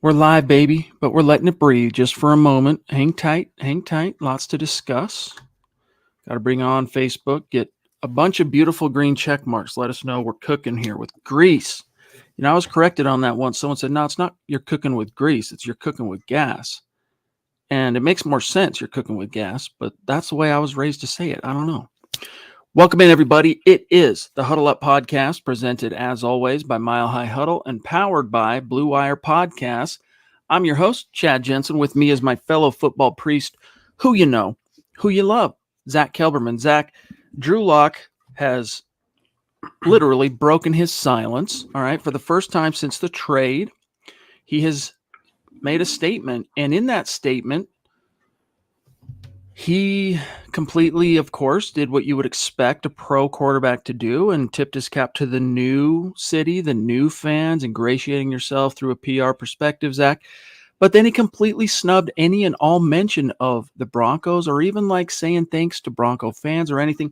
We're live, baby, but we're letting it breathe just for a moment. Hang tight, hang tight. Lots to discuss. Got to bring on Facebook, get a bunch of beautiful green check marks. Let us know we're cooking here with grease. You know, I was corrected on that once. Someone said, no, it's not you're cooking with grease. It's you're cooking with gas. And it makes more sense you're cooking with gas, but that's the way I was raised to say it. I don't know. Welcome in, everybody. It is the Huddle Up Podcast, presented as always by Mile High Huddle and powered by Blue Wire Podcasts. I'm your host, Chad Jensen. With me is my fellow football priest, who you know, who you love, Zack Kelberman. Zach, Drew Lock has literally broken his silence, all right, for the first time since the trade. He has made a statement, and in that statement, he completely, of course, did what you would expect a pro quarterback to do and tipped his cap to the new city, the new fans, ingratiating yourself through a PR perspective, Zach. But then he completely snubbed any and all mention of the Broncos or even like saying thanks to Bronco fans or anything.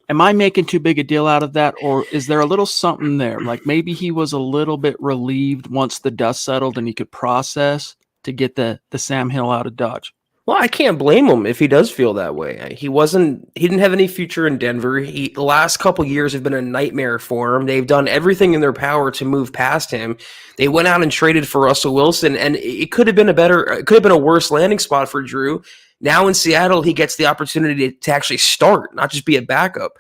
Am I making too big a deal out of that, or is there a little something there? Like maybe he was a little bit relieved once the dust settled and he could process to get the Sam Hill out of Dodge. Well, I can't blame him if he does feel that way. He didn't have any future in Denver. The last couple years have been a nightmare for him. They've done everything in their power to move past him. They went out and traded for Russell Wilson, and it could have been a worse landing spot for Drew. Now in Seattle, he gets the opportunity to actually start, not just be a backup.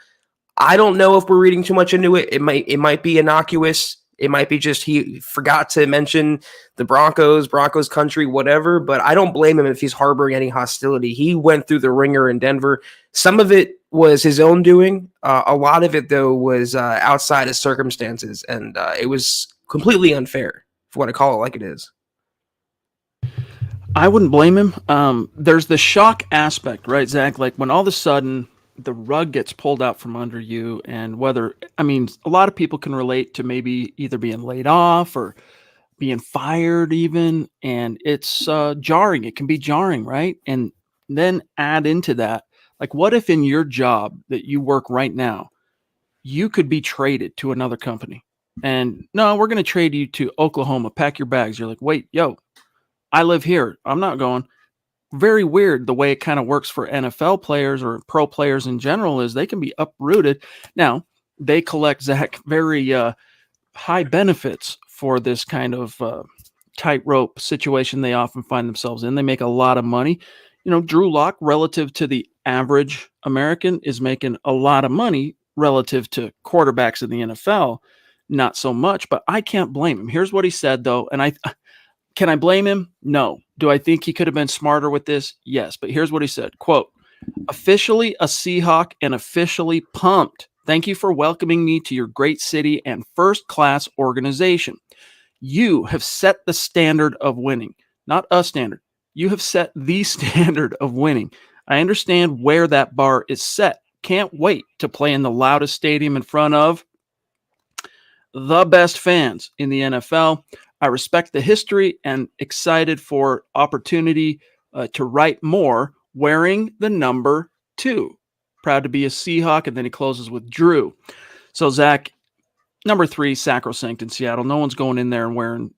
I don't know if we're reading too much into it. It might be innocuous. It might be just he forgot to mention the Broncos country, whatever, but I don't blame him if he's harboring any hostility. He went through the ringer in Denver. Some of it was his own doing. A lot of it, though, was outside of circumstances, and it was completely unfair, if you want to call it like it is. I wouldn't blame him. There's the shock aspect, right, Zach? Like when all of a sudden the rug gets pulled out from under you, and a lot of people can relate to maybe either being laid off or being fired even, and it's jarring. It can be jarring, right? And then add into that, like what if in your job that you work right now, you could be traded to another company and no, we're going to trade you to Oklahoma, pack your bags. You're like, wait, yo, I live here. I'm not going. Very weird the way it kind of works for NFL players or pro players in general is they can be uprooted. Now, they collect, Zach, very high benefits for this kind of tightrope situation they often find themselves in. They make a lot of money. You know, Drew Lock, relative to the average American, is making a lot of money relative to quarterbacks in the NFL. Not so much, but I can't blame him. Here's what he said, though, and can I blame him? No. Do I think he could have been smarter with this? Yes. But here's what he said, quote, officially a Seahawk and officially pumped. Thank you for welcoming me to your great city and first-class organization. You have set the standard of winning, not a standard. You have set the standard of winning. I understand where that bar is set. Can't wait to play in the loudest stadium in front of the best fans in the NFL. I respect the history and excited for opportunity to write more wearing the number 2. Proud to be a Seahawk. And then he closes with Drew. So, Zach, number 3, sacrosanct in Seattle. No one's going in there and wearing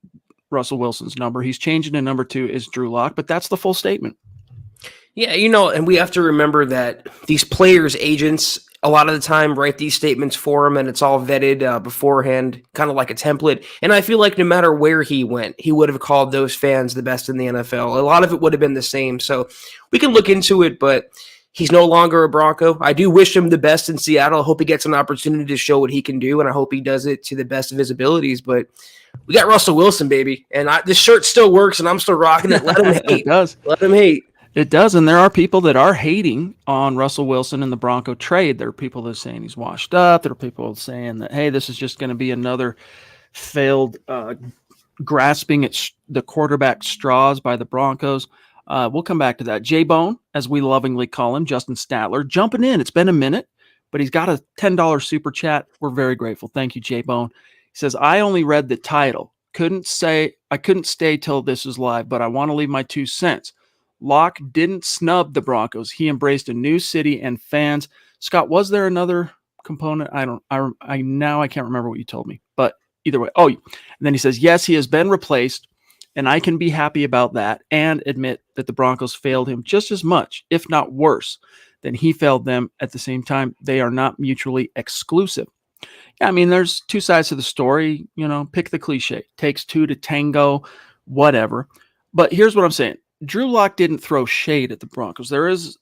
Russell Wilson's number. He's changing to number 2 is Drew Lock, but that's the full statement. Yeah, and we have to remember that these players' agents a lot of the time write these statements for him, and it's all vetted beforehand, kind of like a template. And I feel like no matter where he went, he would have called those fans the best in the NFL. A lot of it would have been the same. So we can look into it, but he's no longer a Bronco. I do wish him the best in Seattle. I hope he gets an opportunity to show what he can do, and I hope he does it to the best of his abilities. But we got Russell Wilson, baby. And this shirt still works, and I'm still rocking it. Let him hate. It does. Let him hate. It does, and there are people that are hating on Russell Wilson in the Bronco trade. There are people that are saying he's washed up. There are people saying that, hey, this is just going to be another failed grasping at the quarterback straws by the Broncos. We'll come back to that. J-Bone, as we lovingly call him, Justin Statler, jumping in. It's been a minute, but he's got a $10 super chat. We're very grateful. Thank you, J-Bone. He says, I only read the title. I couldn't stay till this is live, but I want to leave my 2 cents. Locke didn't snub the Broncos. He embraced a new city and fans. Scott, was there another component? I can't remember what you told me, but either way. Oh, and then he says, yes, he has been replaced And I can be happy about that and admit that the Broncos failed him just as much, if not worse, than he failed them at the same time. They are not mutually exclusive. Yeah, I mean, there's two sides to the story. Pick the cliche. Takes two to tango, whatever. But here's what I'm saying. Drew Lock didn't throw shade at the Broncos. There's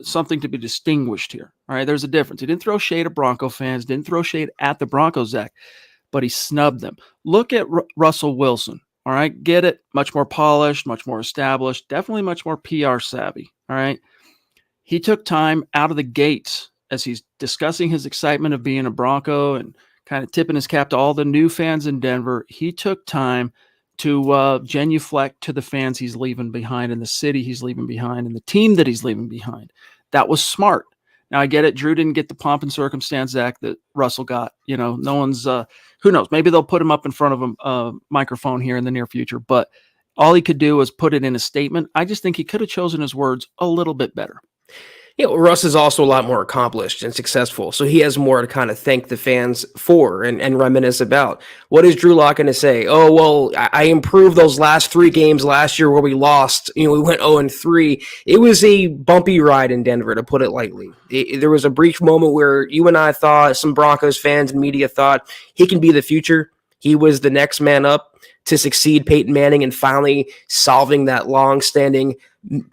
something to be distinguished here. All right, there's a difference. He didn't throw shade at Bronco fans, didn't throw shade at the Broncos, Zach, but he snubbed them. Look at Russell Wilson. All right, get it? Much more polished, much more established, definitely much more PR savvy. All right. He took time out of the gates as he's discussing his excitement of being a Bronco and kind of tipping his cap to all the new fans in Denver. He took time to genuflect to the fans he's leaving behind and the city he's leaving behind and the team that he's leaving behind. That was smart. Now, I get it. Drew didn't get the pomp and circumstance, Zach, that Russell got. No one's who knows? Maybe they'll put him up in front of a microphone here in the near future, but all he could do was put it in a statement. I just think he could have chosen his words a little bit better. Russ is also a lot more accomplished and successful, so he has more to kind of thank the fans for and reminisce about. What is Drew Lock going to say? Oh, well, I improved those last 3 games last year where we lost. We went 0-3. It was a bumpy ride in Denver, to put it lightly. There was a brief moment where you and I thought, some Broncos fans and media thought, he can be the future. He was the next man up to succeed Peyton Manning and finally solving that long-standing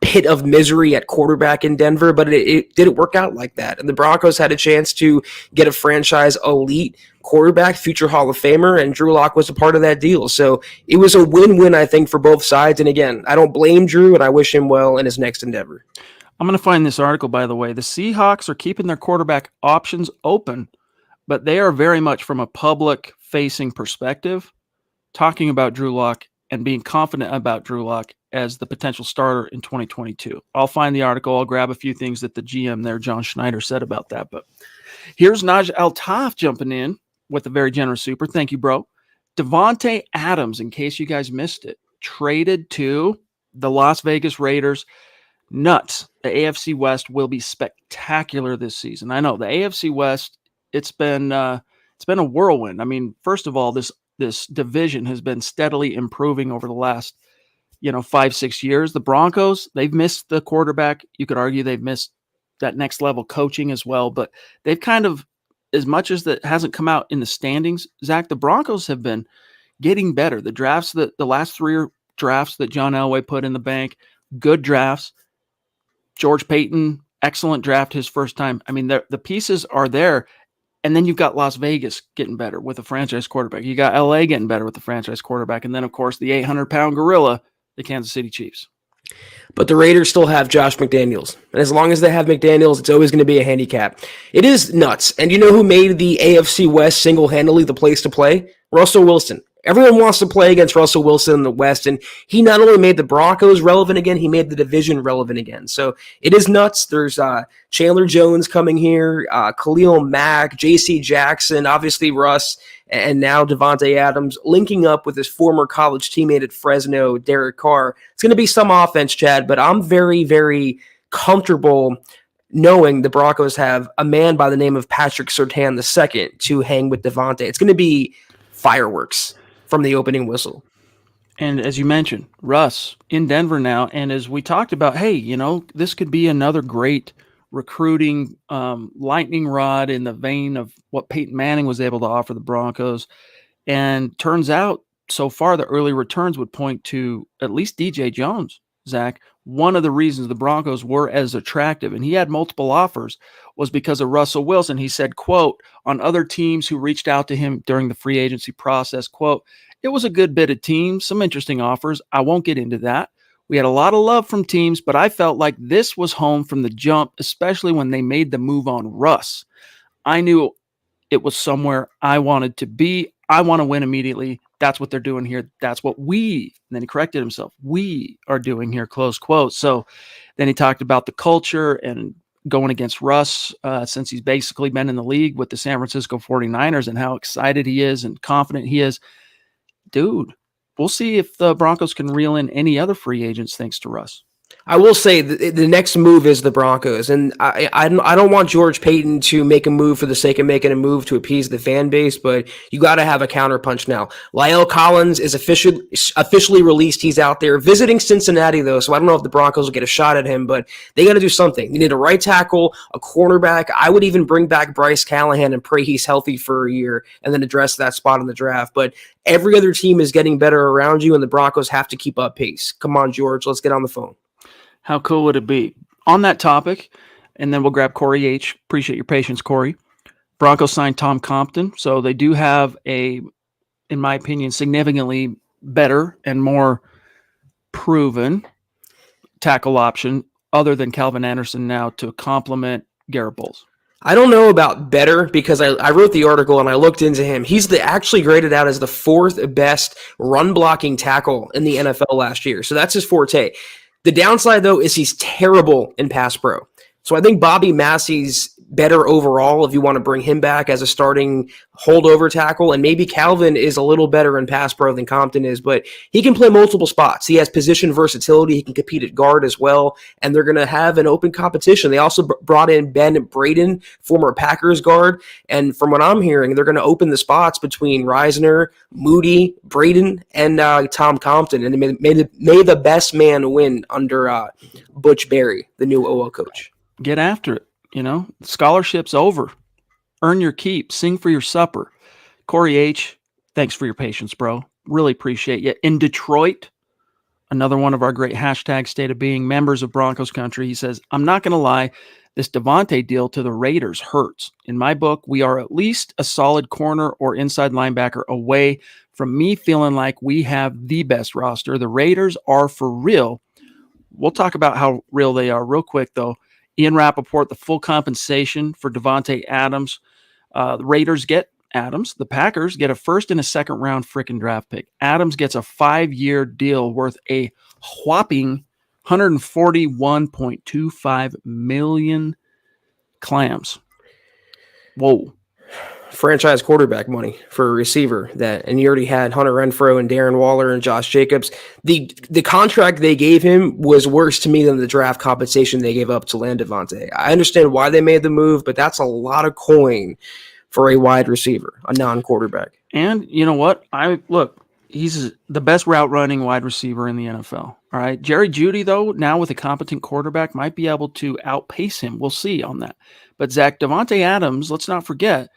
pit of misery at quarterback in Denver, but it didn't work out like that. And the Broncos had a chance to get a franchise elite quarterback, future Hall of Famer, and Drew Lock was a part of that deal. So it was a win-win, I think, for both sides. And again, I don't blame Drew, and I wish him well in his next endeavor. I'm going to find this article, by the way. The Seahawks are keeping their quarterback options open, but they are very much from a public-facing perspective, talking about Drew Lock and being confident about Drew Lock as the potential starter in 2022. I'll find the article. I'll grab a few things that the GM there, John Schneider, said about that. But here's Najee Al-Taf jumping in with a very generous super. Thank you, bro. Devontae Adams, in case you guys missed it, traded to the Las Vegas Raiders. Nuts. The AFC West will be spectacular this season. I know the AFC West, it's been a whirlwind. I mean, first of all, this division has been steadily improving over the last 5-6 years. The Broncos, they've missed the quarterback. You could argue they've missed that next level coaching as well, but they've kind of, as much as that hasn't come out in the standings, Zach, the Broncos have been getting better. The drafts, the last 3 drafts that John Elway put in the bank, good drafts. George Payton, excellent draft his first time. I mean, the pieces are there. And then you've got Las Vegas getting better with a franchise quarterback. You got LA getting better with the franchise quarterback. And then, of course, the 800-pound gorilla, the Kansas City Chiefs. But the Raiders still have Josh McDaniels. And as long as they have McDaniels, it's always going to be a handicap. It is nuts. And you know who made the AFC West single-handedly the place to play? Russell Wilson. Everyone wants to play against Russell Wilson in the West, and he not only made the Broncos relevant again, he made the division relevant again. So it is nuts. There's Chandler Jones coming here, Khalil Mack, J.C. Jackson, obviously Russ, and now Devontae Adams linking up with his former college teammate at Fresno, Derek Carr. It's going to be some offense, Chad, but I'm very, very comfortable knowing the Broncos have a man by the name of Patrick Surtain II to hang with Devontae. It's going to be fireworks from the opening whistle. And as you mentioned, Russ in Denver now. And as we talked about, hey, this could be another great recruiting lightning rod in the vein of what Peyton Manning was able to offer the Broncos. And turns out so far the early returns would point to at least DJ Jones, Zach. One of the reasons the Broncos were as attractive, and he had multiple offers, was because of Russell Wilson. He said, quote, on other teams who reached out to him during the free agency process, quote, it was a good bit of teams, some interesting offers. I won't get into that. We had a lot of love from teams, but I felt like this was home from the jump, especially when they made the move on Russ. I knew it was somewhere I wanted to be. I want to win immediately. That's what they're doing here. That's what and then he corrected himself, we are doing here, close quote. So then he talked about the culture and going against Russ since he's basically been in the league with the San Francisco 49ers and how excited he is and confident he is. Dude, we'll see if the Broncos can reel in any other free agents thanks to Russ. I will say the next move is the Broncos, and I don't want George Paton to make a move for the sake of making a move to appease the fan base, but you got to have a counterpunch now. La'el Collins is officially released. He's out there visiting Cincinnati, though, so I don't know if the Broncos will get a shot at him, but they got to do something. They need a right tackle, a cornerback. I would even bring back Bryce Callahan and pray he's healthy for a year and then address that spot in the draft. But every other team is getting better around you, and the Broncos have to keep up pace. Come on, George, let's get on the phone. How cool would it be? On that topic, and then we'll grab Corey H. Appreciate your patience, Corey. Broncos signed Tom Compton, so they do have a, in my opinion, significantly better and more proven tackle option other than Calvin Anderson now to complement Garrett Bowles. I don't know about better because I wrote the article and I looked into him. He's actually graded out as the fourth best run blocking tackle in the NFL last year. So that's his forte. The downside, though, is he's terrible in pass pro. So I think Bobby Massey's better overall if you want to bring him back as a starting holdover tackle. And maybe Calvin is a little better in pass pro than Compton is, but he can play multiple spots. He has position versatility. He can compete at guard as well. And they're going to have an open competition. They also brought in Ben Braden, former Packers guard. And from what I'm hearing, they're going to open the spots between Reisner, Moody, Braden, and Tom Compton. And may the best man win under Butch Berry, the new OL coach. Get after it. You know, scholarship's over. Earn your keep. Sing for your supper. Corey H., thanks for your patience, bro. Really appreciate you. In Detroit, another one of our great hashtag state of being members of Broncos country, he says, I'm not going to lie, this Devontae deal to the Raiders hurts. In my book, we are at least a solid corner or inside linebacker away from me feeling like we have the best roster. The Raiders are for real. We'll talk about how real they are real quick, though. Ian Rappaport, the full compensation for Devontae Adams. The Raiders get Adams. The Packers get a first and a second round freaking draft pick. Adams gets a 5-year deal worth a whopping $141.25 million clams. Whoa. Franchise quarterback money for a receiver and you already had Hunter Renfrow and Darren Waller and Josh Jacobs. The contract they gave him was worse to me than the draft compensation they gave up to land Devontae. I understand why they made the move, but that's a lot of coin for a wide receiver, a non-quarterback. And you know what? He's the best route running wide receiver in the NFL. All right. Jerry Jeudy, though, now with a competent quarterback, might be able to outpace him. We'll see on that. But Zach, Devontae Adams, let's not forget,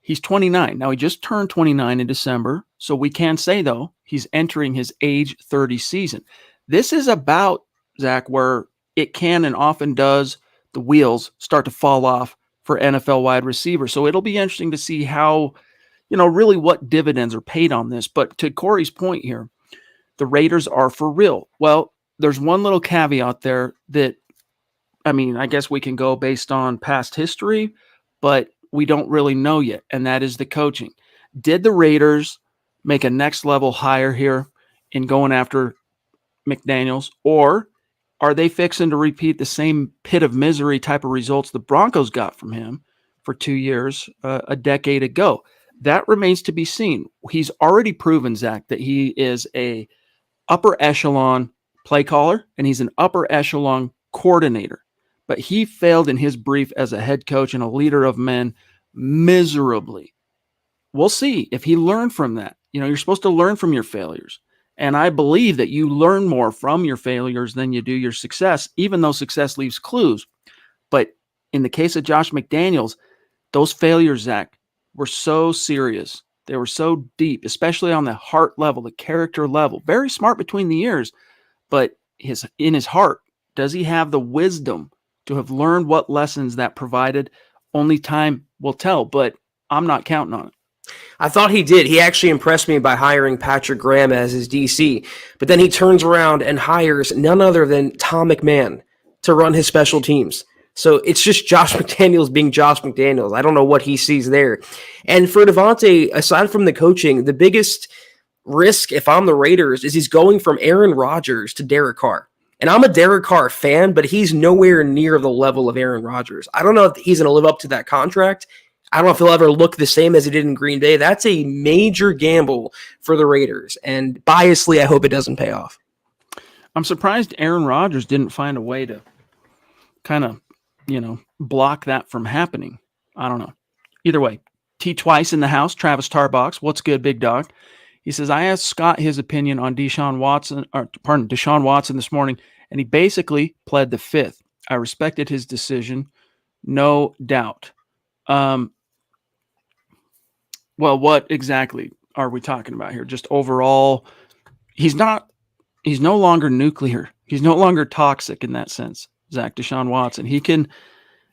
he's 29. Now, he just turned 29 in December, so we can say, though, he's entering his age 30 season. This is about, Zach, where it can and often does, the wheels start to fall off for NFL wide receivers. So it'll be interesting to see how, really what dividends are paid on this. But to Corey's point here, the Raiders are for real. Well, there's one little caveat there that, I guess we can go based on past history, but we don't really know yet, and that is the coaching. Did the Raiders make a next level hire here in going after McDaniels, or are they fixing to repeat the same pit of misery type of results the Broncos got from him for 2 years, a decade ago? That remains to be seen. He's already proven, Zach, that he is a upper echelon play caller, and he's an upper echelon coordinator. But he failed in his brief as a head coach and a leader of men miserably. We'll see if he learned from that. You're supposed to learn from your failures. And I believe that you learn more from your failures than you do your success, even though success leaves clues. But in the case of Josh McDaniels, those failures, Zach, were so serious. They were so deep, especially on the heart level, the character level. Very smart between the ears, but in his heart, does he have the wisdom to have learned what lessons that provided? Only time will tell, but I'm not counting on it. I thought he did. He actually impressed me by hiring Patrick Graham as his DC, but then he turns around and hires none other than Tom McMahon to run his special teams. So it's just Josh McDaniels being Josh McDaniels. I don't know what he sees there. And for Devontae, aside from the coaching, the biggest risk, if I'm the Raiders, is he's going from Aaron Rodgers to Derek Carr. And I'm a Derek Carr fan, but he's nowhere near the level of Aaron Rodgers. I don't know if he's going to live up to that contract. I don't know if he'll ever look the same as he did in Green Bay. That's a major gamble for the Raiders. And biasly, I hope it doesn't pay off. I'm surprised Aaron Rodgers didn't find a way to kind of, block that from happening. I don't know. Either way, T twice in the house, Travis Tarbox. What's good, big dog? He says, I asked Scott his opinion on Deshaun Watson this morning, and he basically pled the fifth. I respected his decision, no doubt. Well, what exactly are we talking about here? Just overall, he's no longer nuclear. He's no longer toxic in that sense, Zach. Deshaun Watson. He can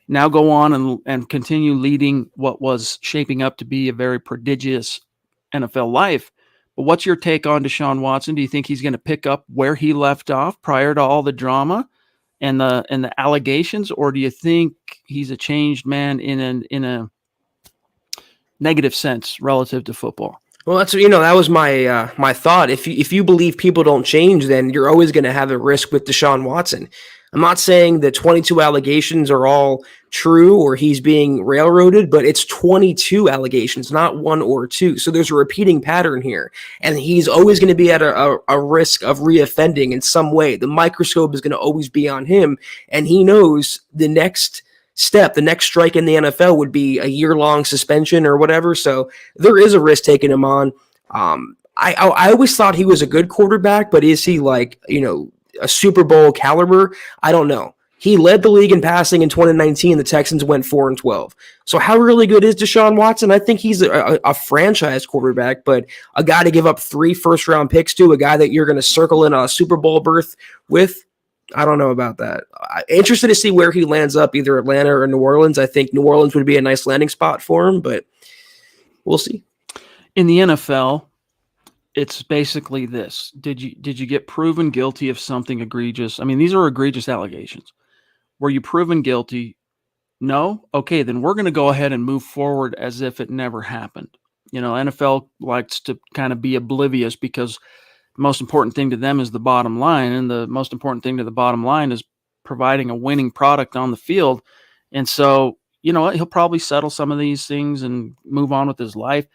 now go on and continue leading what was shaping up to be a very prodigious NFL life. But what's your take on Deshaun Watson? Do you think he's going to pick up where he left off prior to all the drama and the allegations, or do you think he's a changed man in a negative sense relative to football? Well, that was my thought. If you believe people don't change, then you're always going to have a risk with Deshaun Watson. I'm not saying the 22 allegations are all true or he's being railroaded, but it's 22 allegations, not one or two. So there's a repeating pattern here, and he's always going to be at a risk of reoffending in some way. The microscope is going to always be on him, and he knows the next step, the next strike in the NFL would be a year-long suspension or whatever. So there is a risk taking him on. I always thought he was a good quarterback, but is he a Super Bowl caliber? I don't know. He led the league in passing in 2019. The Texans went 4-12. So how really good is Deshaun Watson? I think he's a franchise quarterback, but a guy to give up 3 first-round picks to, a guy that you're going to circle in a Super Bowl berth with, I don't know about that. Interested to see where he lands up, either Atlanta or New Orleans. I think New Orleans would be a nice landing spot for him, but we'll see. In the NFL, it's basically this. Did you get proven guilty of something egregious? I mean, these are egregious allegations. Were you proven guilty? No? Okay, then we're going to go ahead and move forward as if it never happened. NFL likes to kind of be oblivious because the most important thing to them is the bottom line, and the most important thing to the bottom line is providing a winning product on the field. And so, you know what? He'll probably settle some of these things and move on with his life.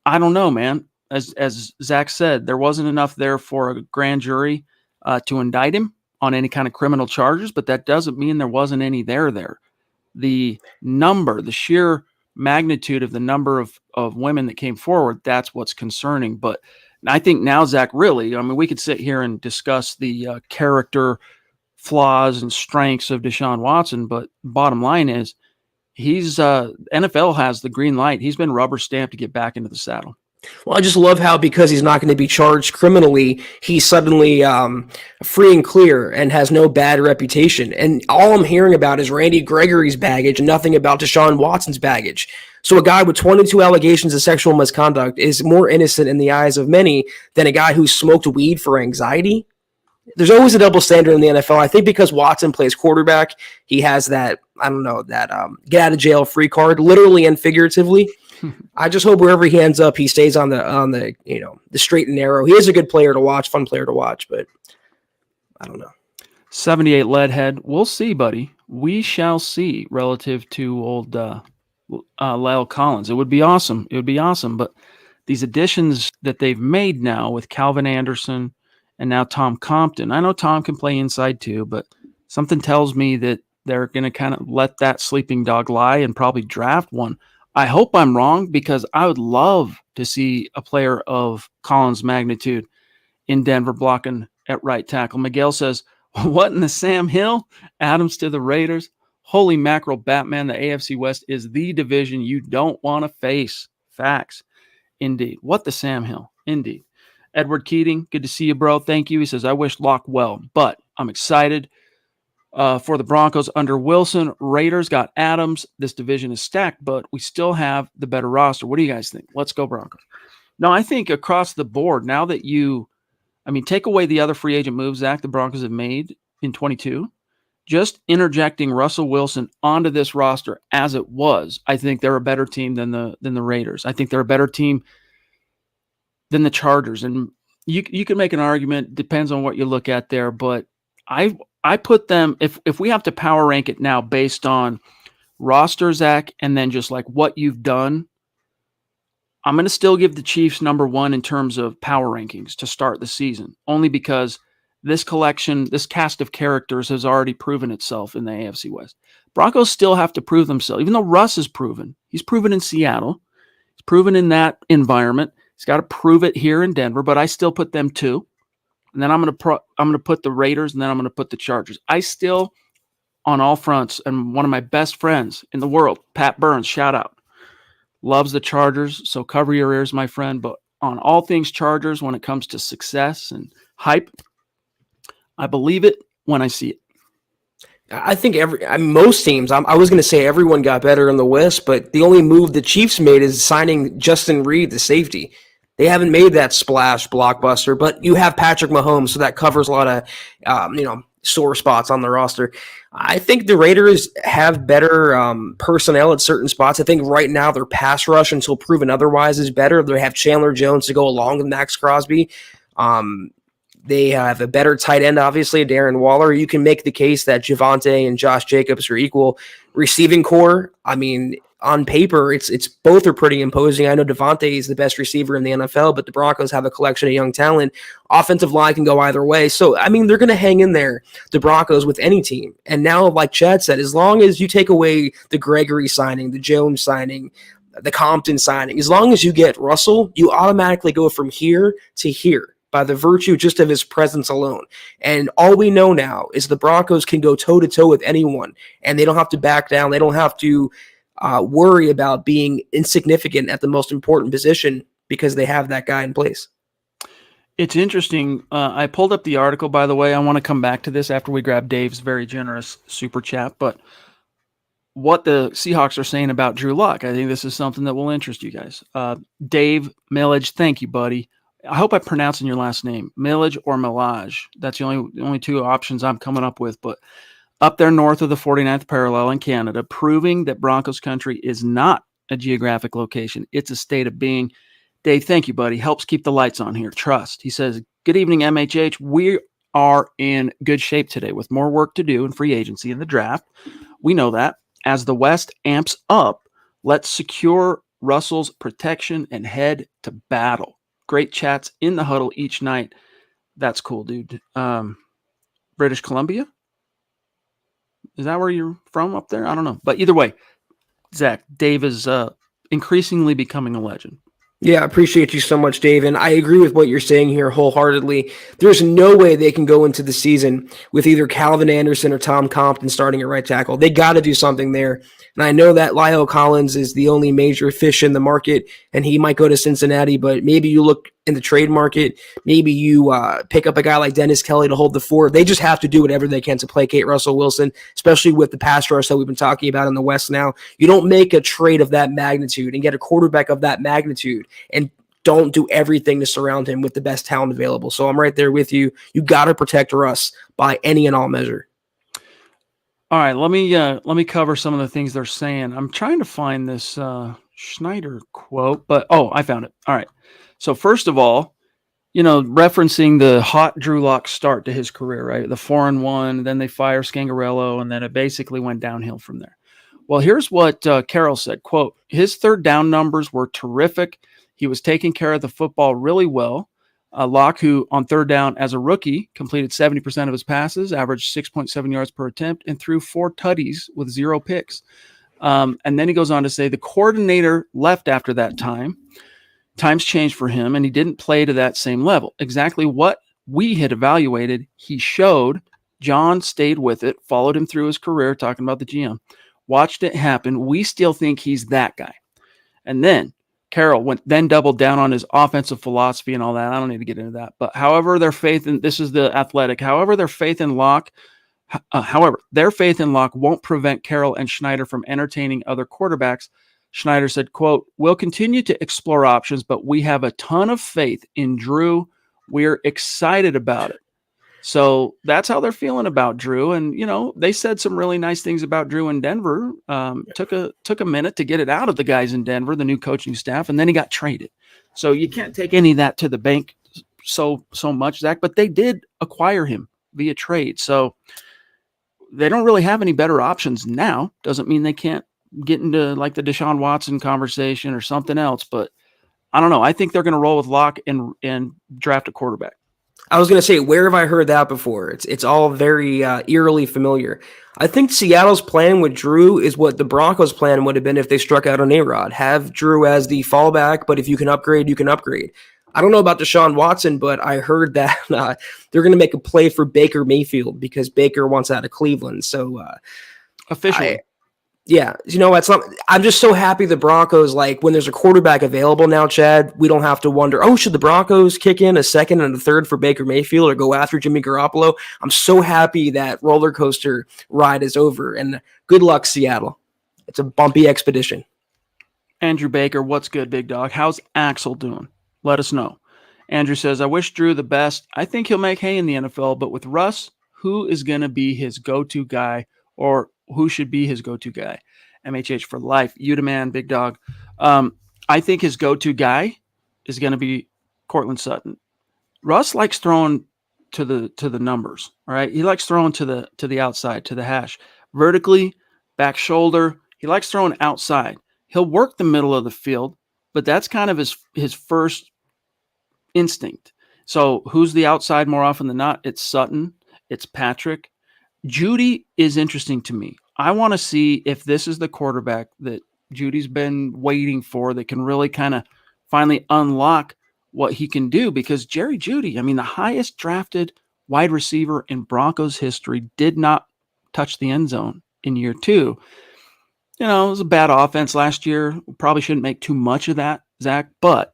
I don't know, man. As Zach said, there wasn't enough there for a grand jury to indict him on any kind of criminal charges, but that doesn't mean there wasn't any there. The sheer magnitude of the number of women that came forward, that's what's concerning. But I think now, Zach, really, I mean, we could sit here and discuss the character flaws and strengths of Deshaun Watson, but bottom line is he's NFL has the green light. He's been rubber stamped to get back into the saddle. Well, I just love how, because he's not going to be charged criminally, he's suddenly free and clear and has no bad reputation. And all I'm hearing about is Randy Gregory's baggage and nothing about Deshaun Watson's baggage. So a guy with 22 allegations of sexual misconduct is more innocent in the eyes of many than a guy who smoked weed for anxiety. There's always a double standard in the NFL. I think because Watson plays quarterback, he has that, get out of jail free card, literally and figuratively. I just hope wherever he ends up, he stays on the straight and narrow. He is a good player to watch, fun player to watch, but I don't know. 78 Leadhead. We'll see, buddy. We shall see relative to old Lyle Collins. It would be awesome. But these additions that they've made now with Calvin Anderson and now Tom Compton, I know Tom can play inside too, but something tells me that they're going to kind of let that sleeping dog lie and probably draft one. I hope I'm wrong, because I would love to see a player of Collins' magnitude in Denver blocking at right tackle. Miguel says, what in the Sam Hill? Adams to the Raiders. Holy mackerel, Batman. The AFC West is the division you don't want to face. Facts. Indeed. What the Sam Hill? Indeed. Edward Keating, good to see you, bro. Thank you. He says, I wish Locke well, but I'm excited for the Broncos under Wilson. Raiders got Adams. This division is stacked, but we still have the better roster. What do you guys think? Let's go Broncos. No, I think across the board, now that take away the other free agent moves, Zach, the Broncos have made in 22, just interjecting Russell Wilson onto this roster as it was, I think they're a better team than the Raiders. I think they're a better team than the Chargers. And you can make an argument, depends on what you look at there, but I put them, if we have to power rank it now based on roster, Zach, and then just like what you've done, I'm going to still give the Chiefs number one in terms of power rankings to start the season, only because this collection, this cast of characters has already proven itself in the AFC West. Broncos still have to prove themselves, even though Russ is proven. He's proven in Seattle. He's proven in that environment. He's got to prove it here in Denver, but I still put them 2. And then I'm going to put the Raiders, and then I'm going to put the Chargers. I still, on all fronts, and one of my best friends in the world, Pat Burns, shout out, loves the Chargers. So cover your ears, my friend. But on all things Chargers, when it comes to success and hype, I believe it when I see it. I think most teams, I was going to say everyone got better in the West, but the only move the Chiefs made is signing Justin Reed, the safety. They haven't made that splash blockbuster, but you have Patrick Mahomes, so that covers a lot of sore spots on the roster. I think the Raiders have better personnel at certain spots. I think right now their pass rush, until proven otherwise, is better. They have Chandler Jones to go along with Max Crosby. They have a better tight end, obviously, Darren Waller. You can make the case that Javonte and Josh Jacobs are equal. Receiving core, I mean, on paper, it's both are pretty imposing. I know Devontae is the best receiver in the NFL, but the Broncos have a collection of young talent. Offensive line can go either way. So, I mean, they're going to hang in there, the Broncos, with any team. And now, like Chad said, as long as you take away the Gregory signing, the Jones signing, the Compton signing, as long as you get Russell, you automatically go from here to here by the virtue just of his presence alone. And all we know now is the Broncos can go toe-to-toe with anyone, and they don't have to back down. They don't have to worry about being insignificant at the most important position because they have that guy in place. It's interesting. I pulled up the article, by the way. I want to come back to this after we grab Dave's very generous super chat. But what the Seahawks are saying about Drew Lock, I think this is something that will interest you guys. Dave Millage, thank you, buddy. I hope I'm pronouncing your last name, Millage or Millage. That's the only 2 options I'm coming up with. But up there north of the 49th parallel in Canada, proving that Broncos country is not a geographic location. It's a state of being. Dave, thank you, buddy. Helps keep the lights on here. Trust. He says, good evening, MHH. We are in good shape today with more work to do in free agency in the draft. We know that. As the West amps up, let's secure Russell's protection and head to battle. Great chats in the huddle each night. That's cool, dude. British Columbia? Is that where you're from up there? I don't know. But either way, Zach, Dave is increasingly becoming a legend. Yeah, I appreciate you so much, Dave. And I agree with what you're saying here wholeheartedly. There's no way they can go into the season with either Calvin Anderson or Tom Compton starting at right tackle. They got to do something there. And I know that Lyle Collins is the only major fish in the market, and he might go to Cincinnati, but maybe you look in the trade market, maybe you pick up a guy like Dennis Kelly to hold the fort. They just have to do whatever they can to placate Russell Wilson, especially with the pass rush that we've been talking about in the West now. You don't make a trade of that magnitude and get a quarterback of that magnitude and don't do everything to surround him with the best talent available. So I'm right there with you. You got to protect Russ by any and all measure. All right, let me cover some of the things they're saying. I'm trying to find this Schneider quote, but I found it. All right. So first of all, referencing the hot Drew Lock start to his career, right? The 4-1, then they fire Scangarello, and then it basically went downhill from there. Well, here's what Carroll said, quote, his third down numbers were terrific. He was taking care of the football really well. Locke, who on third down as a rookie completed 70% of his passes, averaged 6.7 yards per attempt, and threw 4 tutties with 0 picks. And then he goes on to say the coordinator left after that time. Times changed for him, and he didn't play to that same level. Exactly what we had evaluated, he showed. John stayed with it, followed him through his career, talking about the GM, watched it happen. We still think he's that guy. And then Carroll then doubled down on his offensive philosophy and all that. I don't need to get into that. But however, their faith in this is the Athletic. However, their faith in Locke won't prevent Carroll and Schneider from entertaining other quarterbacks. Schneider said, quote, we'll continue to explore options, but we have a ton of faith in Drew. We're excited about it. So that's how they're feeling about Drew. And, they said some really nice things about Drew in Denver. Took a minute to get it out of the guys in Denver, the new coaching staff, and then he got traded. So you can't take any of that to the bank so much, Zach, but they did acquire him via trade. So they don't really have any better options now. Doesn't mean they can't get into like the Deshaun Watson conversation or something else, but I don't know. I think they're going to roll with Locke and draft a quarterback. I was going to say, where have I heard that before? It's all very eerily familiar. I think Seattle's plan with Drew is what the Broncos' plan would have been if they struck out on A-Rod. Have Drew as the fallback, but if you can upgrade, you can upgrade. I don't know about Deshaun Watson, but I heard that they're going to make a play for Baker Mayfield because Baker wants out of Cleveland. So Officially. yeah, it's not. I'm just so happy the Broncos, like when there's a quarterback available now, Chad, we don't have to wonder, oh, should the Broncos kick in a second and a third for Baker Mayfield or go after Jimmy Garoppolo? I'm so happy that roller coaster ride is over, and good luck, Seattle. It's a bumpy expedition. Andrew Baker, what's good, big dog? How's Axel doing? Let us know. Andrew says, I wish Drew the best. I think he'll make hay in the NFL, but with Russ, who is going to be his go-to guy, or who should be his go-to guy? MHH for life. You demand, big dog. I think his go-to guy is going to be Cortland Sutton. Russ likes throwing to the numbers. All right, he likes throwing to the outside, to the hash, vertically, back shoulder. He likes throwing outside. He'll work the middle of the field, but that's kind of his first instinct. So who's the outside more often than not? It's Sutton. It's Patrick. Judy is interesting to me. I want to see if this is the quarterback that Judy's been waiting for that can really kind of finally unlock what he can do, because Jerry Jeudy, I mean, the highest drafted wide receiver in Broncos history, did not touch the end zone in year 2. It was a bad offense last year. Probably shouldn't make too much of that, Zach. But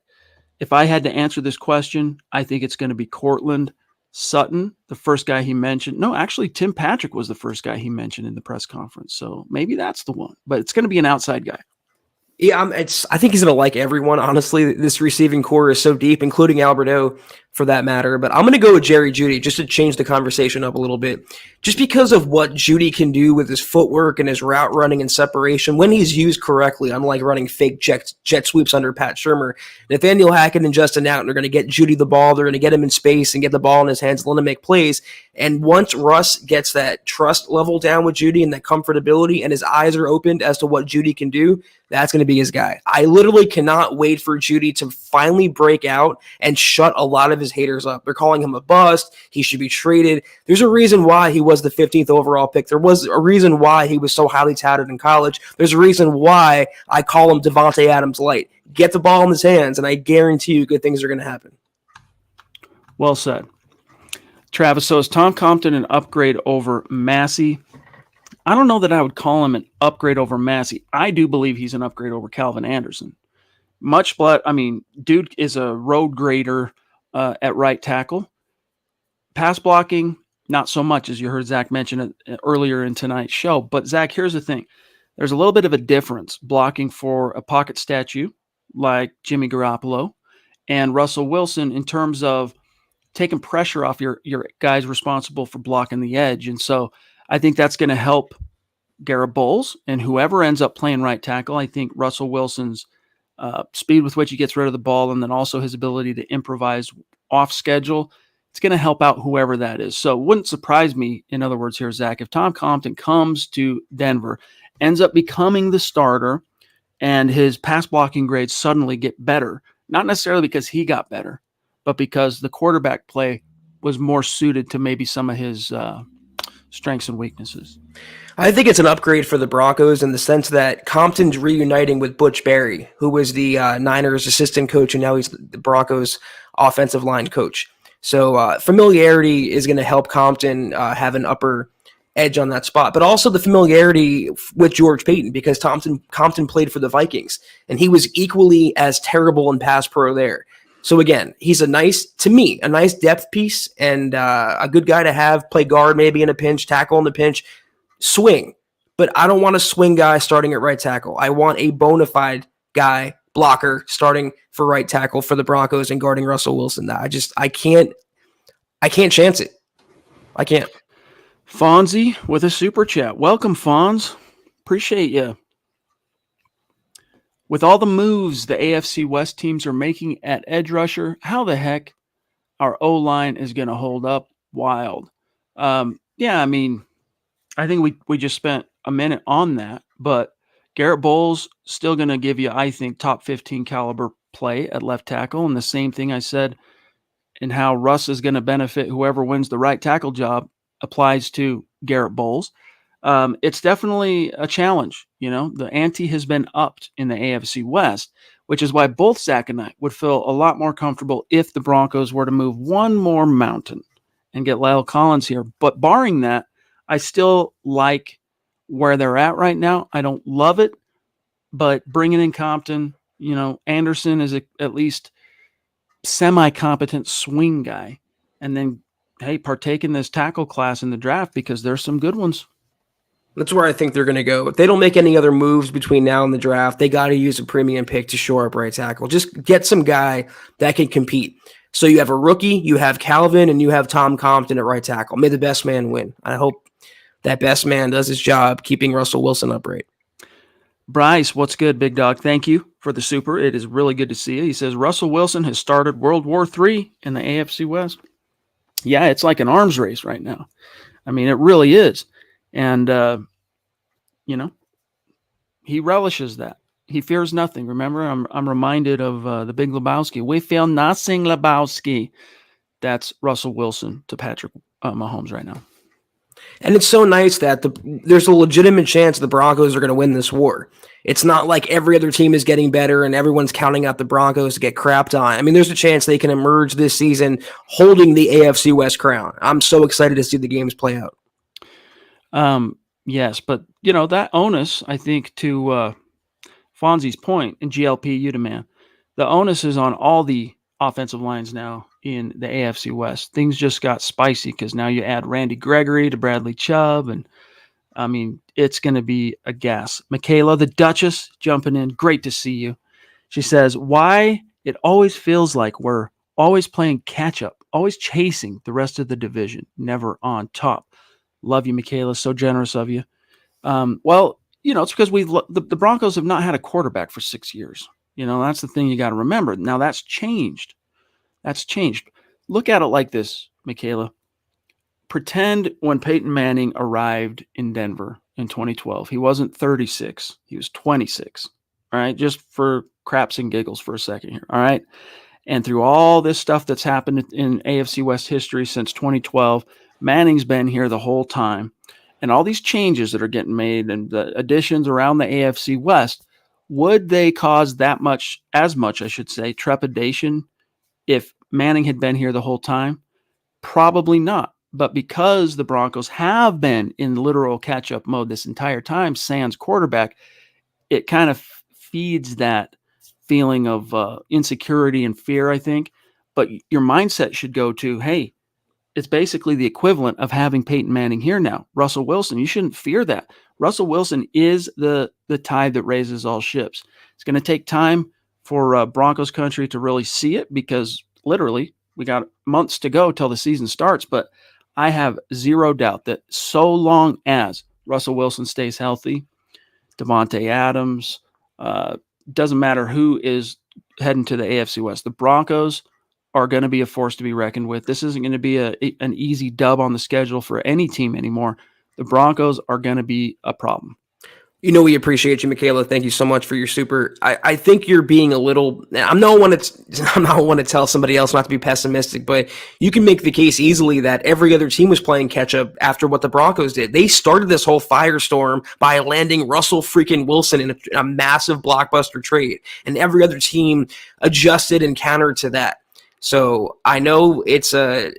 if I had to answer this question, I think it's going to be Cortland Sutton, the first guy he mentioned. No, actually, Tim Patrick was the first guy he mentioned in the press conference. So maybe that's the one. But it's going to be an outside guy. Yeah, I think he's going to like everyone. Honestly, this receiving core is so deep, including Alberto for that matter. But I'm going to go with Jerry Jeudy just to change the conversation up a little bit. Just because of what Jeudy can do with his footwork and his route running and separation when he's used correctly, unlike running fake jet sweeps under Pat Shurmur. Nathaniel Hackett and Justin Houghton are going to get Jeudy the ball. They're going to get him in space and get the ball in his hands, let him make plays. And once Russ gets that trust level down with Jeudy and that comfortability and his eyes are opened as to what Jeudy can do, that's going to be his guy. I literally cannot wait for Jeudy to finally break out and shut a lot of his haters up. They're calling him a bust. He should be traded. There's a reason why he was the 15th overall pick. There was a reason why he was so highly touted in college. There's a reason why I call him Devontae Adams light. Get the ball in his hands, and I guarantee you good things are going to happen. Well said. Travis, so is Tom Compton an upgrade over Massey? I don't know that I would call him an upgrade over Massey. I do believe he's an upgrade over Calvin Anderson. Dude is a road grader at right tackle. Pass blocking, not so much, as you heard Zach mention it earlier in tonight's show. But Zach, here's the thing. There's a little bit of a difference blocking for a pocket statue like Jimmy Garoppolo and Russell Wilson in terms of taking pressure off your guys responsible for blocking the edge. And so I think that's going to help Garrett Bowles and whoever ends up playing right tackle. I think Russell Wilson's speed with which he gets rid of the ball, and then also his ability to improvise off schedule, it's going to help out whoever that is. So it wouldn't surprise me, in other words here, Zach, if Tom Compton comes to Denver, ends up becoming the starter, and his pass blocking grades suddenly get better, not necessarily because he got better, but because the quarterback play was more suited to maybe some of his strengths and weaknesses. I think it's an upgrade for the Broncos in the sense that Compton's reuniting with Butch Barry, who was the Niners assistant coach, and now he's the Broncos offensive line coach. So familiarity is going to help Compton have an upper edge on that spot, but also the familiarity with George Payton, because Compton played for the Vikings, and he was equally as terrible in pass pro there. So again, he's a nice depth piece and a good guy to have, play guard maybe in a pinch, tackle in the pinch, swing. But I don't want a swing guy starting at right tackle. I want a bona fide guy, blocker, starting for right tackle for the Broncos and guarding Russell Wilson. I can't chance it. I can't. Fonzie with a super chat. Welcome, Fonz. Appreciate you. With all the moves the AFC West teams are making at edge rusher, how the heck our O-line is going to hold up? Wild. I think we just spent a minute on that, but Garrett Bowles still going to give you, I think, top 15 caliber play at left tackle. And the same thing I said and how Russ is going to benefit whoever wins the right tackle job applies to Garrett Bowles. It's definitely a challenge. The ante has been upped in the AFC West, which is why both Zach and I would feel a lot more comfortable if the Broncos were to move one more mountain and get Lyle Collins here. But barring that, I still like where they're at right now. I don't love it, but bringing in Compton, Anderson is at least semi-competent swing guy. And then, hey, partake in this tackle class in the draft because there's some good ones. That's where I think they're going to go. If they don't make any other moves between now and the draft, they got to use a premium pick to shore up right tackle. Just get some guy that can compete. So you have a rookie, you have Calvin, and you have Tom Compton at right tackle. May the best man win. I hope that best man does his job keeping Russell Wilson upright. Bryce, what's good, big dog? Thank you for the super. It is really good to see you. He says, Russell Wilson has started World War III in the AFC West. Yeah, it's like an arms race right now. I mean, it really is. And, he relishes that. He fears nothing. Remember, I'm reminded of the Big Lebowski. We fear nothing, Lebowski. That's Russell Wilson to Patrick Mahomes right now. And it's so nice that there's a legitimate chance the Broncos are going to win this war. It's not like every other team is getting better and everyone's counting out the Broncos to get crapped on. I mean, there's a chance they can emerge this season holding the AFC West crown. I'm so excited to see the games play out. Yes, but, that onus, I think, to Fonzie's point, and GLP, you demand, the onus is on all the offensive lines now in the AFC West. Things just got spicy because now you add Randy Gregory to Bradley Chubb, and I mean, it's going to be a gas. Michaela, the Duchess, jumping in. Great to see you. She says, why it always feels like we're always playing catch up, always chasing the rest of the division, never on top. Love you, Michaela. So generous of you. Well, it's because the Broncos have not had a quarterback for 6 years. That's the thing you got to remember. Now that's changed. Look at it like this, Michaela. Pretend when Peyton Manning arrived in Denver in 2012, he wasn't 36, he was 26. All right, just for craps and giggles for a second here. All right, and through all this stuff that's happened in AFC West history since 2012, Manning's been here the whole time, and all these changes that are getting made and the additions around the AFC West, would they cause as much, I should say, trepidation if Manning had been here the whole time? Probably not. But because the Broncos have been in literal catch-up mode this entire time, sans quarterback, it kind of feeds that feeling of insecurity and fear, I think. But your mindset should go to, hey, it's basically the equivalent of having Peyton Manning here now. Russell Wilson, you shouldn't fear that. Russell Wilson is the tide that raises all ships. It's going to take time for Broncos country to really see it because literally we got months to go till the season starts. But I have zero doubt that so long as Russell Wilson stays healthy, Devontae Adams, doesn't matter who is heading to the AFC West, the Broncos are going to be a force to be reckoned with. This isn't going to be an easy dub on the schedule for any team anymore. The Broncos are going to be a problem. We appreciate you, Michaela. Thank you so much for your super. I think you're being a little. I'm not one to tell somebody else not to be pessimistic, but you can make the case easily that every other team was playing catch up after what the Broncos did. They started this whole firestorm by landing Russell freaking Wilson in a massive blockbuster trade, and every other team adjusted and countered to that. So I know it's a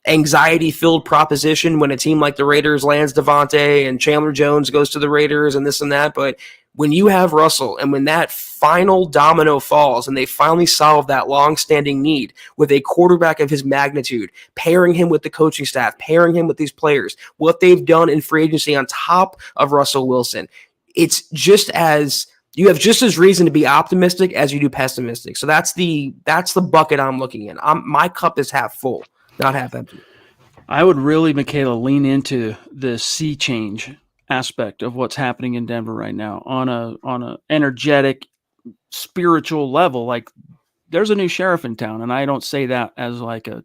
anxiety-filled proposition when a team like the Raiders lands Devontae and Chandler Jones goes to the Raiders and this and that. But when you have Russell and when that final domino falls and they finally solve that long-standing need with a quarterback of his magnitude, pairing him with the coaching staff, pairing him with these players, what they've done in free agency on top of Russell Wilson, it's just as you have just as reason to be optimistic as you do pessimistic. So that's the bucket I'm looking in. My cup is half full, not half empty. I would really, Michaela, lean into the sea change aspect of what's happening in Denver right now on a energetic, spiritual level. Like there's a new sheriff in town, and I don't say that as like a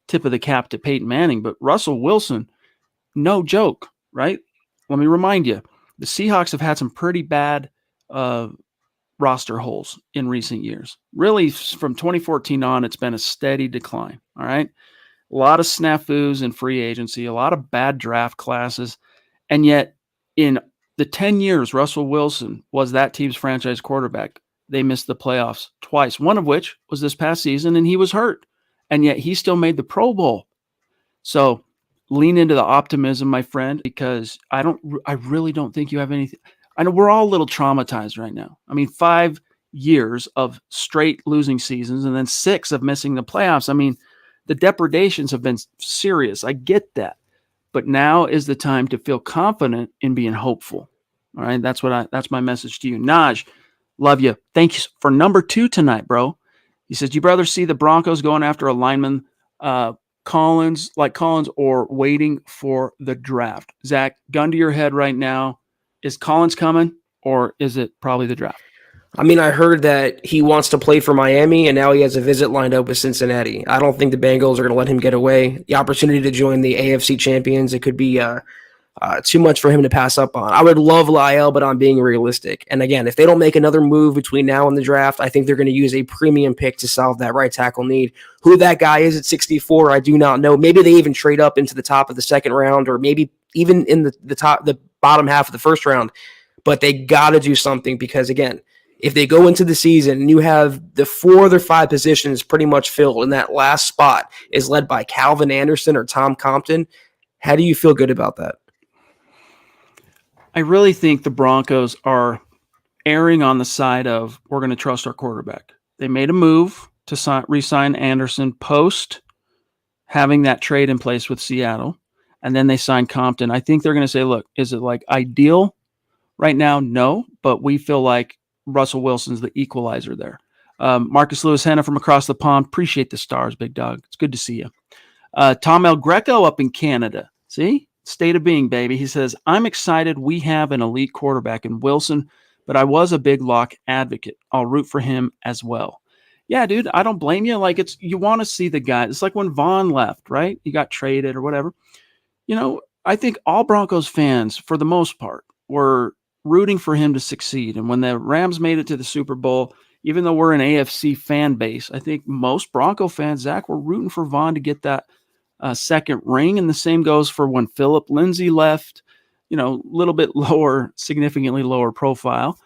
tip of the cap to Peyton Manning, but Russell Wilson, no joke, right? Let me remind you, the Seahawks have had some pretty bad roster holes in recent years. Really, from 2014 on, it's been a steady decline. All right. A lot of snafus in free agency, a lot of bad draft classes. And yet, in the 10 years Russell Wilson was that team's franchise quarterback, they missed the playoffs twice, one of which was this past season, and he was hurt. And yet, he still made the Pro Bowl. So, lean into the optimism, my friend, because I really don't think you have anything. I know we're all a little traumatized right now. I mean, 5 years of straight losing seasons and then 6 of missing the playoffs. I mean, the depredations have been serious. I get that. But now is the time to feel confident in being hopeful. All right. That's my message to you. Naj, love you. Thank you for number 2 tonight, bro. He says, do you rather see the Broncos going after a lineman, Collins, or waiting for the draft? Zach, gun to your head right now. Is Collins coming, or is it probably the draft? I mean, I heard that he wants to play for Miami, and now he has a visit lined up with Cincinnati. I don't think the Bengals are going to let him get away. The opportunity to join the AFC champions, it could be too much for him to pass up on. I would love Lyle, but I'm being realistic. And again, if they don't make another move between now and the draft, I think they're going to use a premium pick to solve that right tackle need. Who that guy is at 64, I do not know. Maybe they even trade up into the top of the second round, or maybe even in the bottom half of the first round. But they got to do something, because again, if they go into the season and you have the 4 or 5 positions pretty much filled, and that last spot is led by Calvin Anderson or Tom Compton, how do you feel good about that? I really think the Broncos are erring on the side of, we're going to trust our quarterback. They made a move to re-sign Anderson post having that trade in place with Seattle, and then they signed Compton. I think they're going to say, look, is it like ideal right now? No, but we feel like Russell Wilson's the equalizer there. Marcus Lewis Henna from across the pond. Appreciate the stars, big dog. It's good to see you. Tom El Greco up in Canada. See? State of being, baby. He says, I'm excited we have an elite quarterback in Wilson, but I was a big lock advocate. I'll root for him as well. Yeah, dude, I don't blame you. Like, you want to see the guy. It's like when Vaughn left, right? He got traded or whatever. I think all Broncos fans, for the most part, were rooting for him to succeed. And when the Rams made it to the Super Bowl, even though we're an AFC fan base, I think most Bronco fans, Zach, were rooting for Vaughn to get that second ring. And the same goes for when Philip Lindsay left, a little bit lower, significantly lower profile,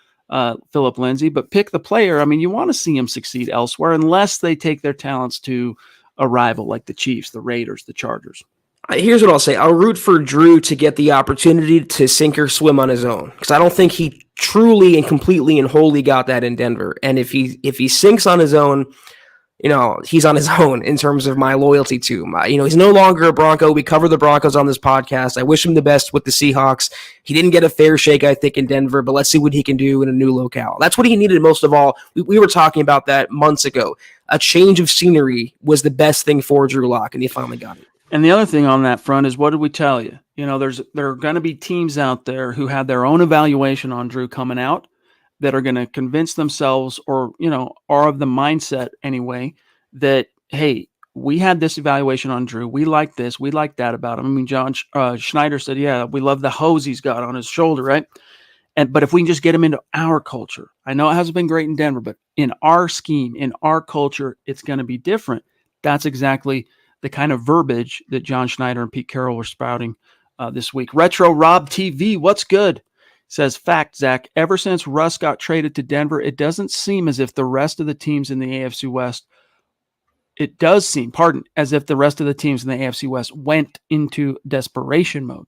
Philip Lindsay, but pick the player. I mean, you want to see him succeed elsewhere, unless they take their talents to a rival like the Chiefs, the Raiders, the Chargers. Here's what I'll say. I'll root for Drew to get the opportunity to sink or swim on his own, because I don't think he truly and completely and wholly got that in Denver. And if he sinks on his own, he's on his own in terms of my loyalty to him. He's no longer a Bronco. We cover the Broncos on this podcast. I wish him the best with the Seahawks. He didn't get a fair shake, I think, in Denver, but let's see what he can do in a new locale. That's what he needed most of all. We were talking about that months ago. A change of scenery was the best thing for Drew Lock, and he finally got it. And the other thing on that front is, what did we tell you? There are going to be teams out there who have their own evaluation on Drew coming out that are going to convince themselves, or, are of the mindset anyway, that, hey, we had this evaluation on Drew. We like this. We like that about him. I mean, John Schneider said, yeah, we love the hose he's got on his shoulder, right? But if we can just get him into our culture, I know it hasn't been great in Denver, but in our scheme, in our culture, it's going to be different. That's exactly the kind of verbiage that John Schneider and Pete Carroll were spouting this week. Retro Rob TV, what's good? Says, fact, Zach, ever since Russ got traded to Denver, it doesn't seem as if the rest of the teams in the AFC West, as if the rest of the teams in the AFC West went into desperation mode.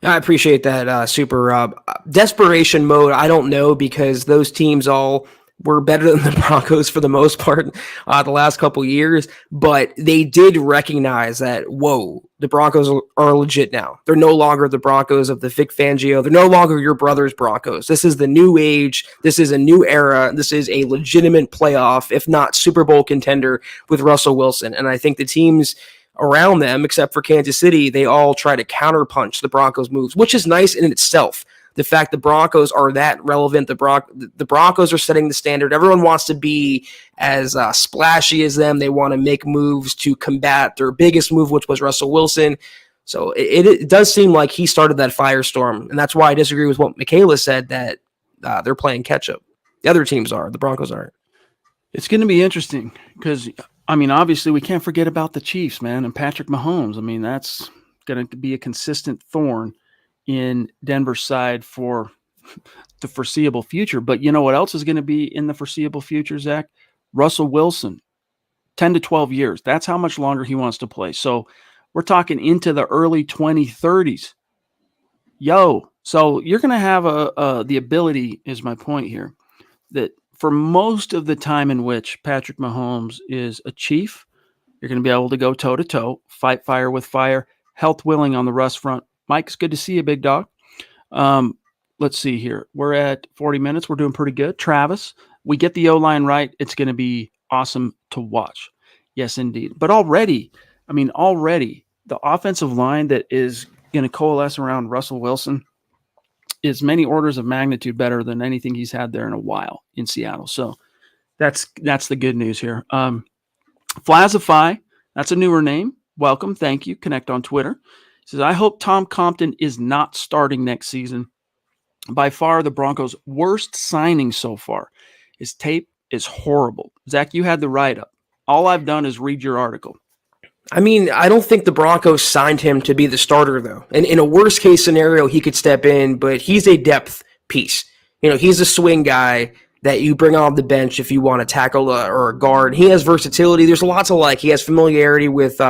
I appreciate that, Super Rob. Desperation mode, I don't know, because those teams all were better than the Broncos for the most part the last couple years, but they did recognize that, whoa, the Broncos are legit now. They're no longer the Broncos of the Vic Fangio. They're no longer your brother's Broncos. This is the new age. This is a new era. This is a legitimate playoff, if not Super Bowl contender with Russell Wilson. And I think the teams around them, except for Kansas City, they all try to counterpunch the Broncos' moves, which is nice in itself. The fact the Broncos are that relevant, the Broncos are setting the standard. Everyone wants to be as splashy as them. They want to make moves to combat their biggest move, which was Russell Wilson. So it does seem like he started that firestorm, and that's why I disagree with what Michaela said, that they're playing catch-up. The other teams are. The Broncos aren't. It's going to be interesting because, I mean, obviously we can't forget about the Chiefs, man, and Patrick Mahomes. I mean, that's going to be a consistent thorn in Denver's side for the foreseeable future. But you know what else is going to be in the foreseeable future, Zach? Russell Wilson, 10 to 12 years. That's how much longer he wants to play. So we're talking into the early 2030s. So you're going to have the ability, is my point here, that for most of the time in which Patrick Mahomes is a Chief, you're going to be able to go toe-to-toe, fight fire with fire, health willing on the Russ front. Mike, it's good to see you, big dog. Let's see here. We're at 40 minutes. We're doing pretty good. Travis, we get the O-line right. It's going to be awesome to watch. Yes, indeed. But already, the offensive line that is going to coalesce around Russell Wilson is many orders of magnitude better than anything he's had there in a while in Seattle. So that's the good news here. Flazify, that's a newer name. Welcome. Thank you. Connect on Twitter. He says, I hope Tom Compton is not starting next season. By far the Broncos' worst signing so far. His tape is horrible. Zach, you had the write-up. All I've done is read your article. I mean, I don't think the Broncos signed him to be the starter, though. And in a worst-case scenario, he could step in, but he's a depth piece. You know, he's a swing guy that you bring on the bench if you want to tackle or a guard. He has versatility. There's lots of like. He has familiarity with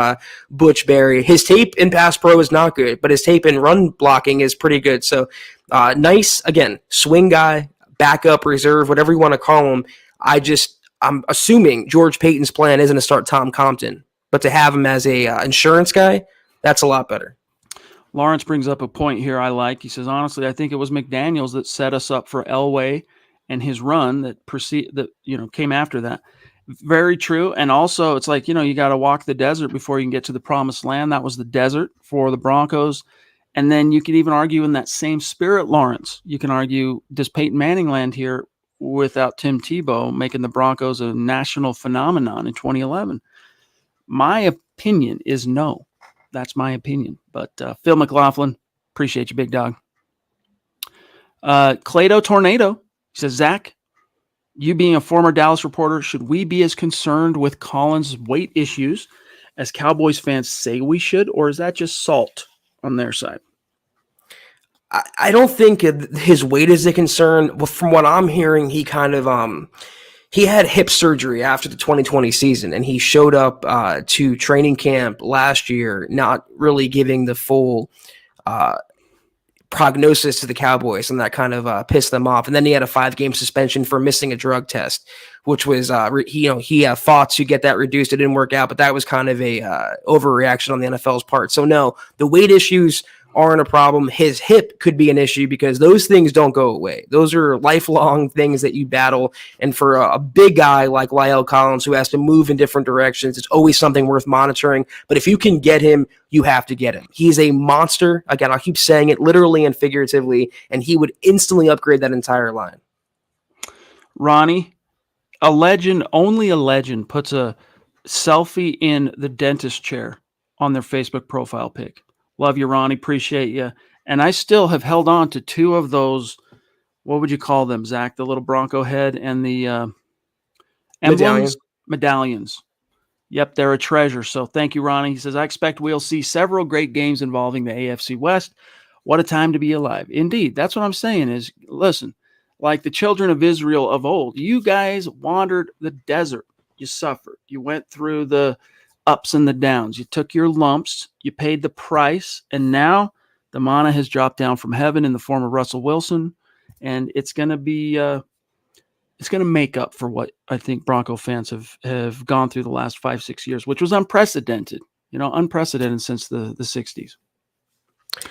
Butch Berry. His tape in pass pro is not good, but his tape in run blocking is pretty good. So nice, again, swing guy, backup, reserve, whatever you want to call him. I'm assuming George Payton's plan isn't to start Tom Compton, but to have him as a insurance guy, that's a lot better. Lawrence brings up a point here I like. He says, honestly, I think it was McDaniels that set us up for Elway and his run that came after that. Very true. And also it's like, you got to walk the desert before you can get to the promised land. That was the desert for the Broncos. And then you could even argue in that same spirit, Lawrence, you can argue, does Peyton Manning land here without Tim Tebow making the Broncos a national phenomenon in 2011? My opinion is no. That's my opinion. But Phil McLaughlin, appreciate you, big dog. Clado Tornado, he says, Zach, you being a former Dallas reporter, should we be as concerned with Collins' weight issues as Cowboys fans say we should, or is that just salt on their side? I don't think his weight is a concern. Well, from what I'm hearing, he kind of he had hip surgery after the 2020 season, and he showed up to training camp last year, not really giving the full prognosis to the Cowboys, and that kind of pissed them off. And then he had a 5-game suspension for missing a drug test, which was he fought to get that reduced. It didn't work out, but that was kind of a overreaction on the NFL's part. So no, the weight issues aren't a problem. His hip could be an issue because those things don't go away. Those are lifelong things that you battle. And for a big guy like Lyle Collins, who has to move in different directions, it's always something worth monitoring. But if you can get him, you have to get him. He's a monster. Again, I'll keep saying it literally and figuratively, and he would instantly upgrade that entire line. Ronnie, only a legend puts a selfie in the dentist chair on their Facebook profile pic. Love you, Ronnie. Appreciate you. And I still have held on to 2 of those. What would you call them, Zach? The little Bronco head and the medallions. Yep, they're a treasure. So thank you, Ronnie. He says, I expect we'll see several great games involving the AFC West. What a time to be alive. Indeed. That's what I'm saying is, listen, like the children of Israel of old, you guys wandered the desert. You suffered. You went through the ups and the downs. You took your lumps, you paid the price, and now the manna has dropped down from heaven in the form of Russell Wilson, and it's going to be it's going to make up for what I think Bronco fans have gone through the last 5-6 years, which was unprecedented, unprecedented since the 60s.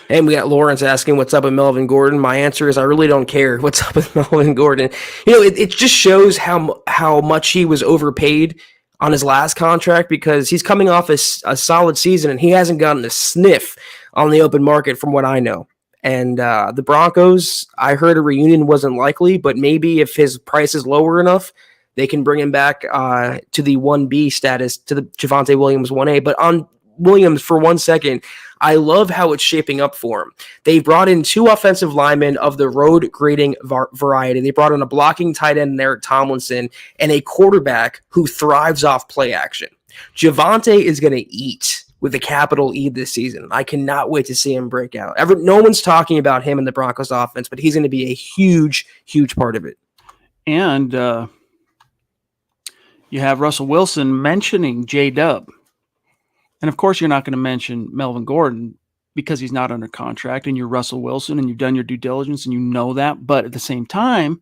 And we got Lawrence asking what's up with Melvin Gordon. My answer is I really don't care what's up with Melvin Gordon. It just shows how much he was overpaid on his last contract, because he's coming off a solid season and he hasn't gotten a sniff on the open market from what I know. And the Broncos, I heard a reunion wasn't likely, but maybe if his price is lower enough, they can bring him back to the 1B status, to the Javonte Williams 1A. But on Williams for 1 second. I love how it's shaping up for him. They brought in 2 offensive linemen of the road grading variety. They brought in a blocking tight end, Eric Tomlinson, and a quarterback who thrives off play action. Javonte is going to eat with a capital E this season. I cannot wait to see him break out. No one's talking about him in the Broncos offense, but he's going to be a huge, huge part of it. And you have Russell Wilson mentioning J-Dub. And of course, you're not going to mention Melvin Gordon because he's not under contract, and you're Russell Wilson and you've done your due diligence and you know that. But at the same time,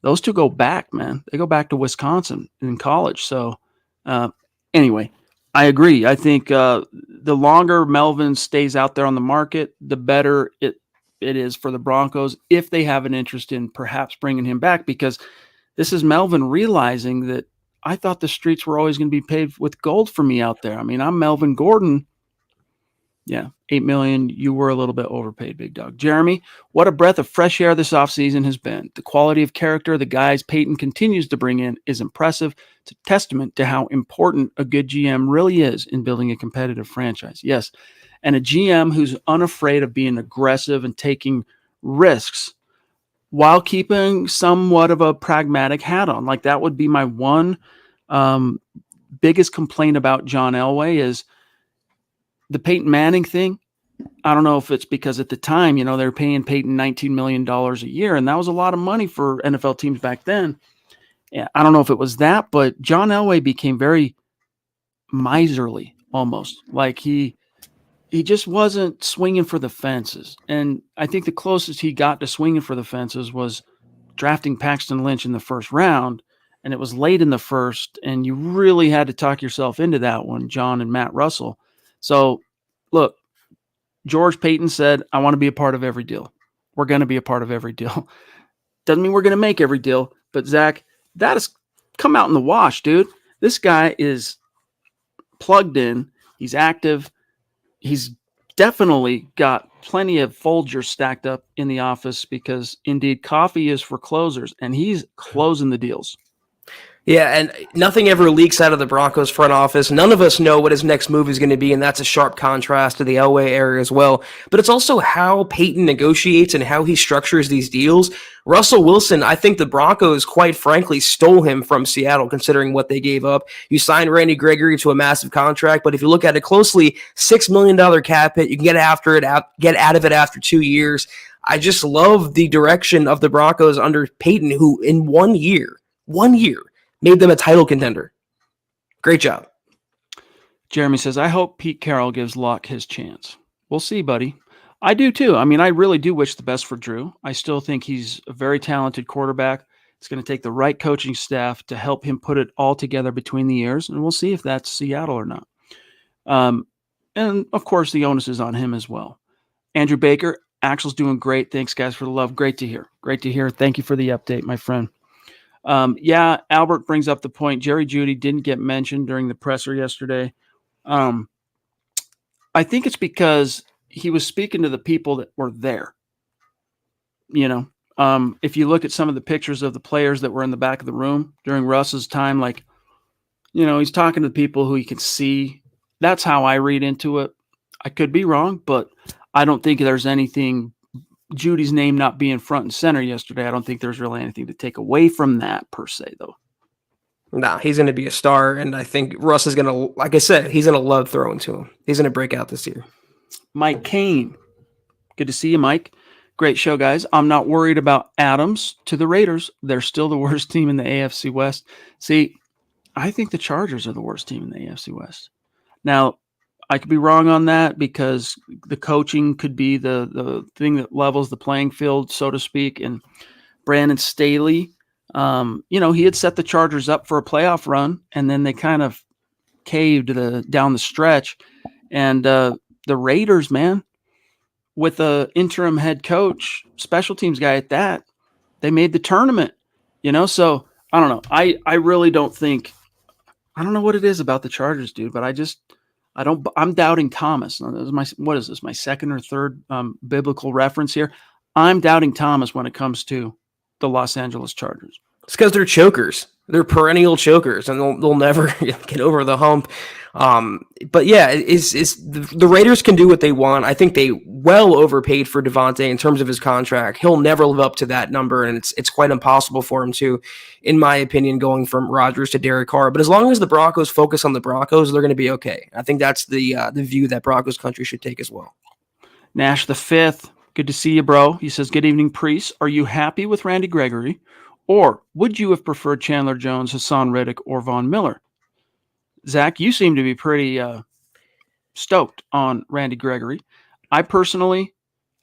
those two go back, man. They go back to Wisconsin in college. So anyway, I agree. I think the longer Melvin stays out there on the market, the better it is for the Broncos if they have an interest in perhaps bringing him back, because this is Melvin realizing that I thought the streets were always going to be paved with gold for me out there. I mean, I'm Melvin Gordon. Yeah, $8 million. You were a little bit overpaid, big dog. Jeremy, what a breath of fresh air this offseason has been. The quality of character the guys Peyton continues to bring in is impressive. It's a testament to how important a good GM really is in building a competitive franchise. Yes, and a GM who's unafraid of being aggressive and taking risks while keeping somewhat of a pragmatic hat on. Like, that would be my one biggest complaint about John Elway is the Peyton Manning thing. I don't know if it's because at the time, they were paying Peyton $19 million a year, and that was a lot of money for NFL teams back then. Yeah, I don't know if it was that, but John Elway became very miserly almost. Like he just wasn't swinging for the fences. And I think the closest he got to swinging for the fences was drafting Paxton Lynch in the first round, and it was late in the first, and you really had to talk yourself into that one, John and Matt Russell. So, look, George Payton said, I want to be a part of every deal. We're going to be a part of every deal. Doesn't mean we're going to make every deal, but Zach, that has come out in the wash, dude. This guy is plugged in. He's active. He's definitely got plenty of Folgers stacked up in the office because, indeed, coffee is for closers, and he's closing the deals. Yeah, and nothing ever leaks out of the Broncos front office. None of us know what his next move is going to be, and that's a sharp contrast to the Elway era as well. But it's also how Peyton negotiates and how he structures these deals. Russell Wilson, I think the Broncos, quite frankly, stole him from Seattle, considering what they gave up. You signed Randy Gregory to a massive contract, but if you look at it closely, $6 million cap hit, you can get out of it after 2 years. I just love the direction of the Broncos under Peyton, who in 1 year, made them a title contender. Great job. Jeremy says, I hope Pete Carroll gives Locke his chance. We'll see, buddy. I do too. I mean, I really do wish the best for Drew. I still think he's a very talented quarterback. It's going to take the right coaching staff to help him put it all together between the ears, and we'll see if that's Seattle or not. And, of course, the onus is on him as well. Andrew Baker, Axel's doing great. Thanks, guys, for the love. Great to hear. Great to hear. Thank you for the update, my friend. Yeah, Albert brings up the point. Jerry Jeudy didn't get mentioned during the presser yesterday. I think it's because he was speaking to the people that were there. If you look at some of the pictures of the players that were in the back of the room during Russ's time, he's talking to the people who he can see. That's how I read into it. I could be wrong, but I don't think there's anything. Judy's name not being front and center yesterday, I don't think there's really anything to take away from that per se, though. Nah, he's going to be a star, and I think Russ is going to, like I said, he's going to love throwing to him. He's going to break out this year. Mike Kane. Good to see you, Mike. Great show, guys. I'm not worried about Adams to the Raiders. They're still the worst team in the AFC West. See, I think the Chargers are the worst team in the AFC West. Now, I could be wrong on that because the coaching could be the thing that levels the playing field, so to speak. And Brandon Staley, he had set the Chargers up for a playoff run, and then they kind of caved down the stretch. And the Raiders, man, with an interim head coach, special teams guy at that, they made the tournament. So I don't know. I really don't think – I don't know what it is about the Chargers, dude, but I'm doubting Thomas. What is this? My second or third biblical reference here. I'm doubting Thomas when it comes to the Los Angeles Chargers. It's because they're chokers. They're perennial chokers, and they'll never get over the hump. But yeah, the Raiders can do what they want. I think they well overpaid for Devontae in terms of his contract. He'll never live up to that number, and it's quite impossible for him to, in my opinion, going from Rodgers to Derek Carr. But as long as the Broncos focus on the Broncos, they're going to be okay. I think that's the view that Broncos country should take as well. Nash the Fifth, good to see you, bro. He says, good evening, Priest. Are you happy with Randy Gregory? Or would you have preferred Chandler Jones, Hassan Reddick, or Von Miller? Zach, you seem to be pretty stoked on Randy Gregory. I personally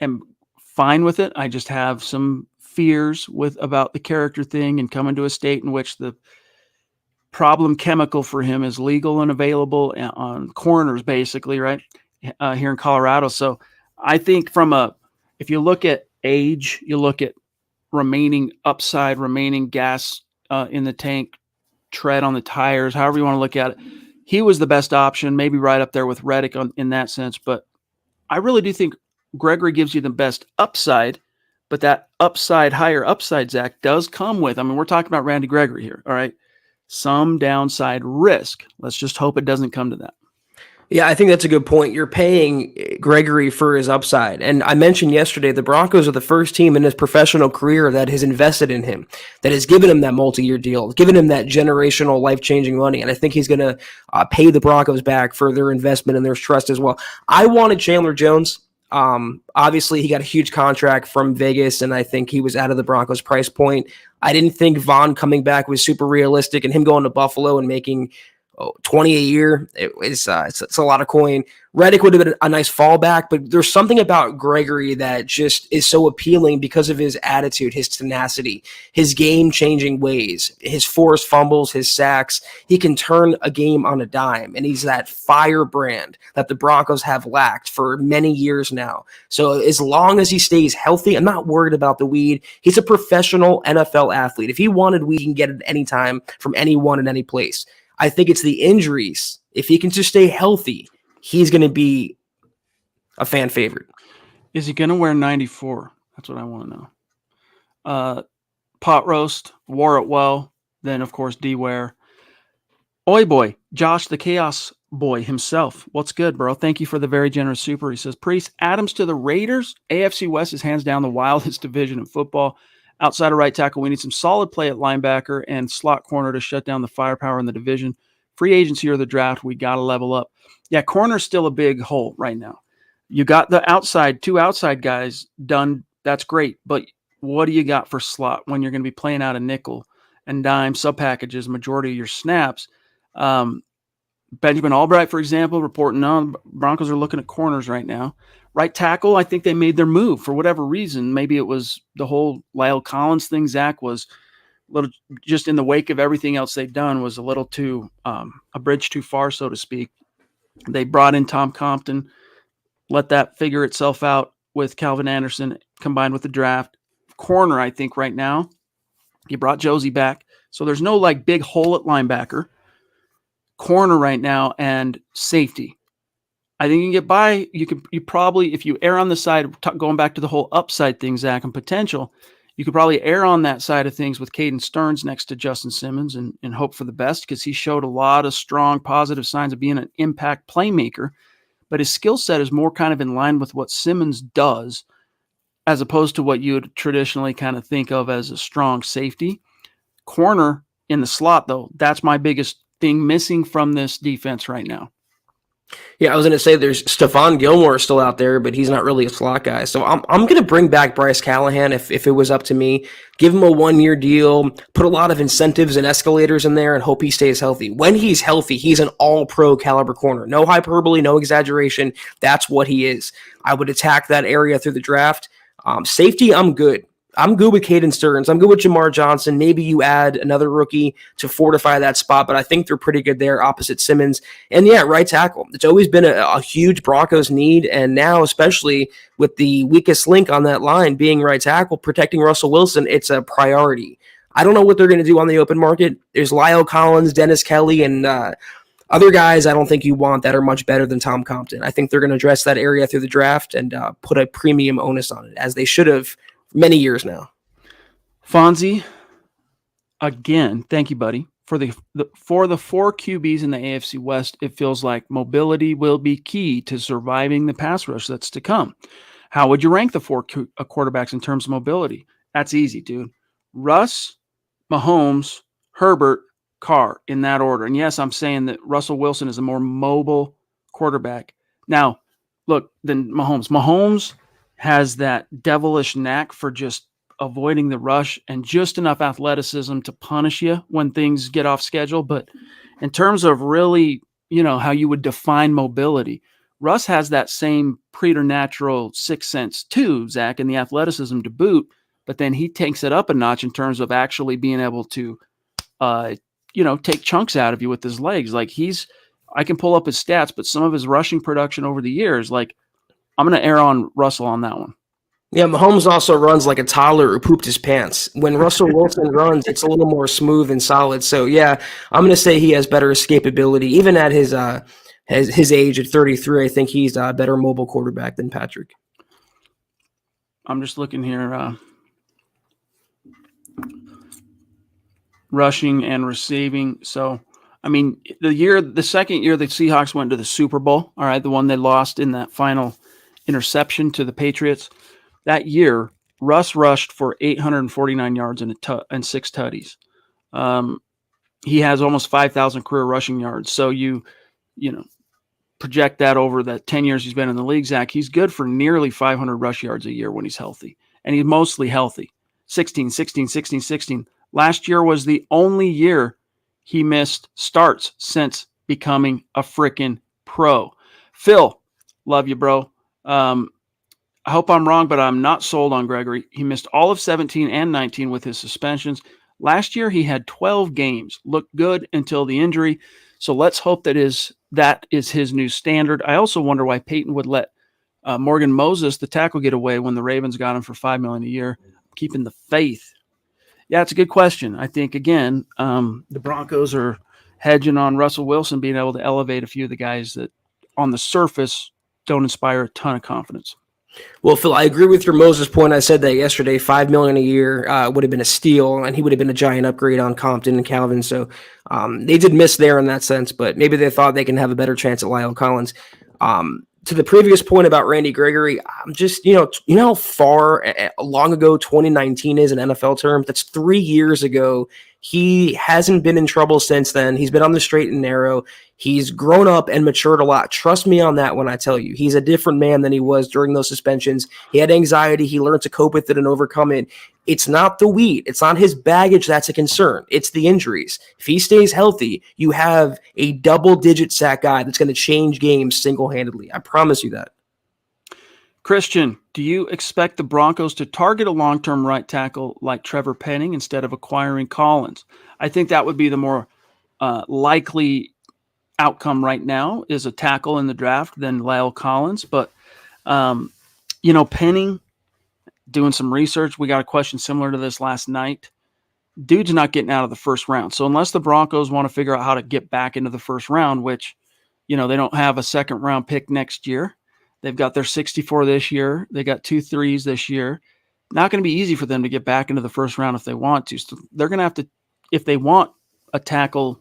am fine with it. I just have some fears about the character thing and coming to a state in which the problem chemical for him is legal and available on corners, basically, right, here in Colorado. So I think if you look at age, you look at remaining upside, remaining gas in the tank, tread on the tires, however you want to look at it. He was the best option, maybe right up there with Reddick in that sense. But I really do think Gregory gives you the best upside, but that higher upside, Zach, does come with, we're talking about Randy Gregory here, all right, some downside risk. Let's just hope it doesn't come to that. Yeah, I think that's a good point. You're paying Gregory for his upside. And I mentioned yesterday, the Broncos are the first team in his professional career that has invested in him, that has given him that multi-year deal, given him that generational life-changing money. And I think he's going to pay the Broncos back for their investment and their trust as well. I wanted Chandler Jones. Obviously, he got a huge contract from Vegas, and I think he was out of the Broncos price point. I didn't think Von coming back was super realistic, and him going to Buffalo and making 20 a year, it's a lot of coin. Reddick would have been a nice fallback, but there's something about Gregory that just is so appealing because of his attitude, his tenacity, his game-changing ways, his forced fumbles, his sacks. He can turn a game on a dime, and he's that firebrand that the Broncos have lacked for many years now. So as long as he stays healthy, I'm not worried about the weed. He's a professional NFL athlete. If he wanted weed, he can get it anytime from anyone in any place. I think it's the injuries. If he can just stay healthy, he's going to be a fan favorite. Is he going to wear 94? That's what I want to know. Pot roast, wore it well. Then, of course, D-Ware. Oi boy, Josh the Chaos Boy himself. What's good, bro? Thank you for the very generous super. He says, Priest, Adams to the Raiders. AFC West is hands down the wildest division in football. Outside of right tackle, we need some solid play at linebacker and slot corner to shut down the firepower in the division. Free agency or the draft, we got to level up. Yeah, corner's still a big hole right now. You got the two outside guys done. That's great. But what do you got for slot when you're going to be playing out a nickel and dime sub packages majority of your snaps? Benjamin Albright, for example, reporting on Broncos are looking at corners right now. Right tackle, I think they made their move for whatever reason. Maybe it was the whole Lyle Collins thing. Zach was a little, just in the wake of everything else they've done, was a little too, a bridge too far, so to speak. They brought in Tom Compton, let that figure itself out with Calvin Anderson combined with the draft. Corner, I think right now, you brought Josie back. So there's no like big hole at linebacker. Corner right now and safety. I think you can get by. You probably, if you err on the side, going back to the whole upside thing, Zach, and potential, you could probably err on that side of things with Caden Stearns next to Justin Simmons and hope for the best because he showed a lot of strong positive signs of being an impact playmaker, but his skill set is more kind of in line with what Simmons does as opposed to what you would traditionally kind of think of as a strong safety. Corner in the slot, though, that's my biggest thing missing from this defense right now. Yeah, I was going to say there's Stephon Gilmore still out there, but he's not really a slot guy. So I'm going to bring back Bryce Callahan if it was up to me. Give him a 1-year deal, put a lot of incentives and escalators in there, and hope he stays healthy. When he's healthy, he's an all-pro caliber corner. No hyperbole, no exaggeration. That's what he is. I would attack that area through the draft. Safety, I'm good. I'm good with Caden Stearns. I'm good with Jamar Johnson. Maybe you add another rookie to fortify that spot, but I think they're pretty good there opposite Simmons. And yeah, right tackle. It's always been a huge Broncos need, and now especially with the weakest link on that line being right tackle, protecting Russell Wilson, it's a priority. I don't know what they're going to do on the open market. There's Lyle Collins, Dennis Kelly, and other guys I don't think you want that are much better than Tom Compton. I think they're going to address that area through the draft and put a premium onus on it, as they should have many years now. Fonzie, again, thank you, buddy. For the four QBs in the AFC West, it feels like mobility will be key to surviving the pass rush that's to come. How would you rank the four quarterbacks in terms of mobility? That's easy, dude. Russ, Mahomes, Herbert, Carr, in that order. And yes, I'm saying that Russell Wilson is a more mobile quarterback. Now, look, than Mahomes. Mahomes has that devilish knack for just avoiding the rush and just enough athleticism to punish you when things get off schedule. But in terms of really, how you would define mobility, Russ has that same preternatural sixth sense too, Zach, and the athleticism to boot. But then he takes it up a notch in terms of actually being able to, take chunks out of you with his legs. Like I can pull up his stats, but some of his rushing production over the years, like I'm going to err on Russell on that one. Yeah, Mahomes also runs like a toddler who pooped his pants. When Russell Wilson runs, it's a little more smooth and solid. So yeah, I'm going to say he has better escapability. Even at his age at 33, I think he's a better mobile quarterback than Patrick. I'm just looking here. Rushing and receiving. So, I mean, the second year the Seahawks went to the Super Bowl, all right, the one they lost in that final interception to the Patriots. That year, Russ rushed for 849 yards and 6 tutties. He has almost 5,000 career rushing yards. So you project that over the 10 years he's been in the league, Zach, he's good for nearly 500 rush yards a year when he's healthy. And he's mostly healthy. 16. Last year was the only year he missed starts since becoming a freaking pro. Phil, love you, bro. I hope I'm wrong, but I'm not sold on Gregory. He missed all of 17 and 19 with his suspensions. Last year, he had 12 games. Looked good until the injury. So let's hope that is his new standard. I also wonder why Peyton would let Morgan Moses, the tackle, get away when the Ravens got him for $5 million a year. Keeping the faith. Yeah, it's a good question. I think, again, the Broncos are hedging on Russell Wilson being able to elevate a few of the guys that on the surface don't inspire a ton of confidence. Well, Phil, I agree with your Moses point. I said that yesterday. $5 million a year would have been a steal, and he would have been a giant upgrade on Compton and Calvin. So they did miss there in that sense, but maybe they thought they can have a better chance at Lyle Collins. To the previous point about Randy Gregory, I'm just, how far long ago 2019 is an NFL term? That's 3 years ago. He hasn't been in trouble since then. He's been on the straight and narrow. He's grown up and matured a lot. Trust me on that when I tell you. He's a different man than he was during those suspensions. He had anxiety. He learned to cope with it and overcome it. It's not the weed. It's not his baggage that's a concern. It's the injuries. If he stays healthy, you have a double-digit sack guy that's going to change games single-handedly. I promise you that. Christian, do you expect the Broncos to target a long-term right tackle like Trevor Penning instead of acquiring Collins? I think that would be the more likely outcome right now is a tackle in the draft than Lyle Collins. But, Penning, doing some research, we got a question similar to this last night. Dude's not getting out of the first round. So unless the Broncos want to figure out how to get back into the first round, which, they don't have a second-round pick next year. They've got their 64 this year. They got 2 3s this year. Not going to be easy for them to get back into the first round if they want to. So they're going to have to, if they want a tackle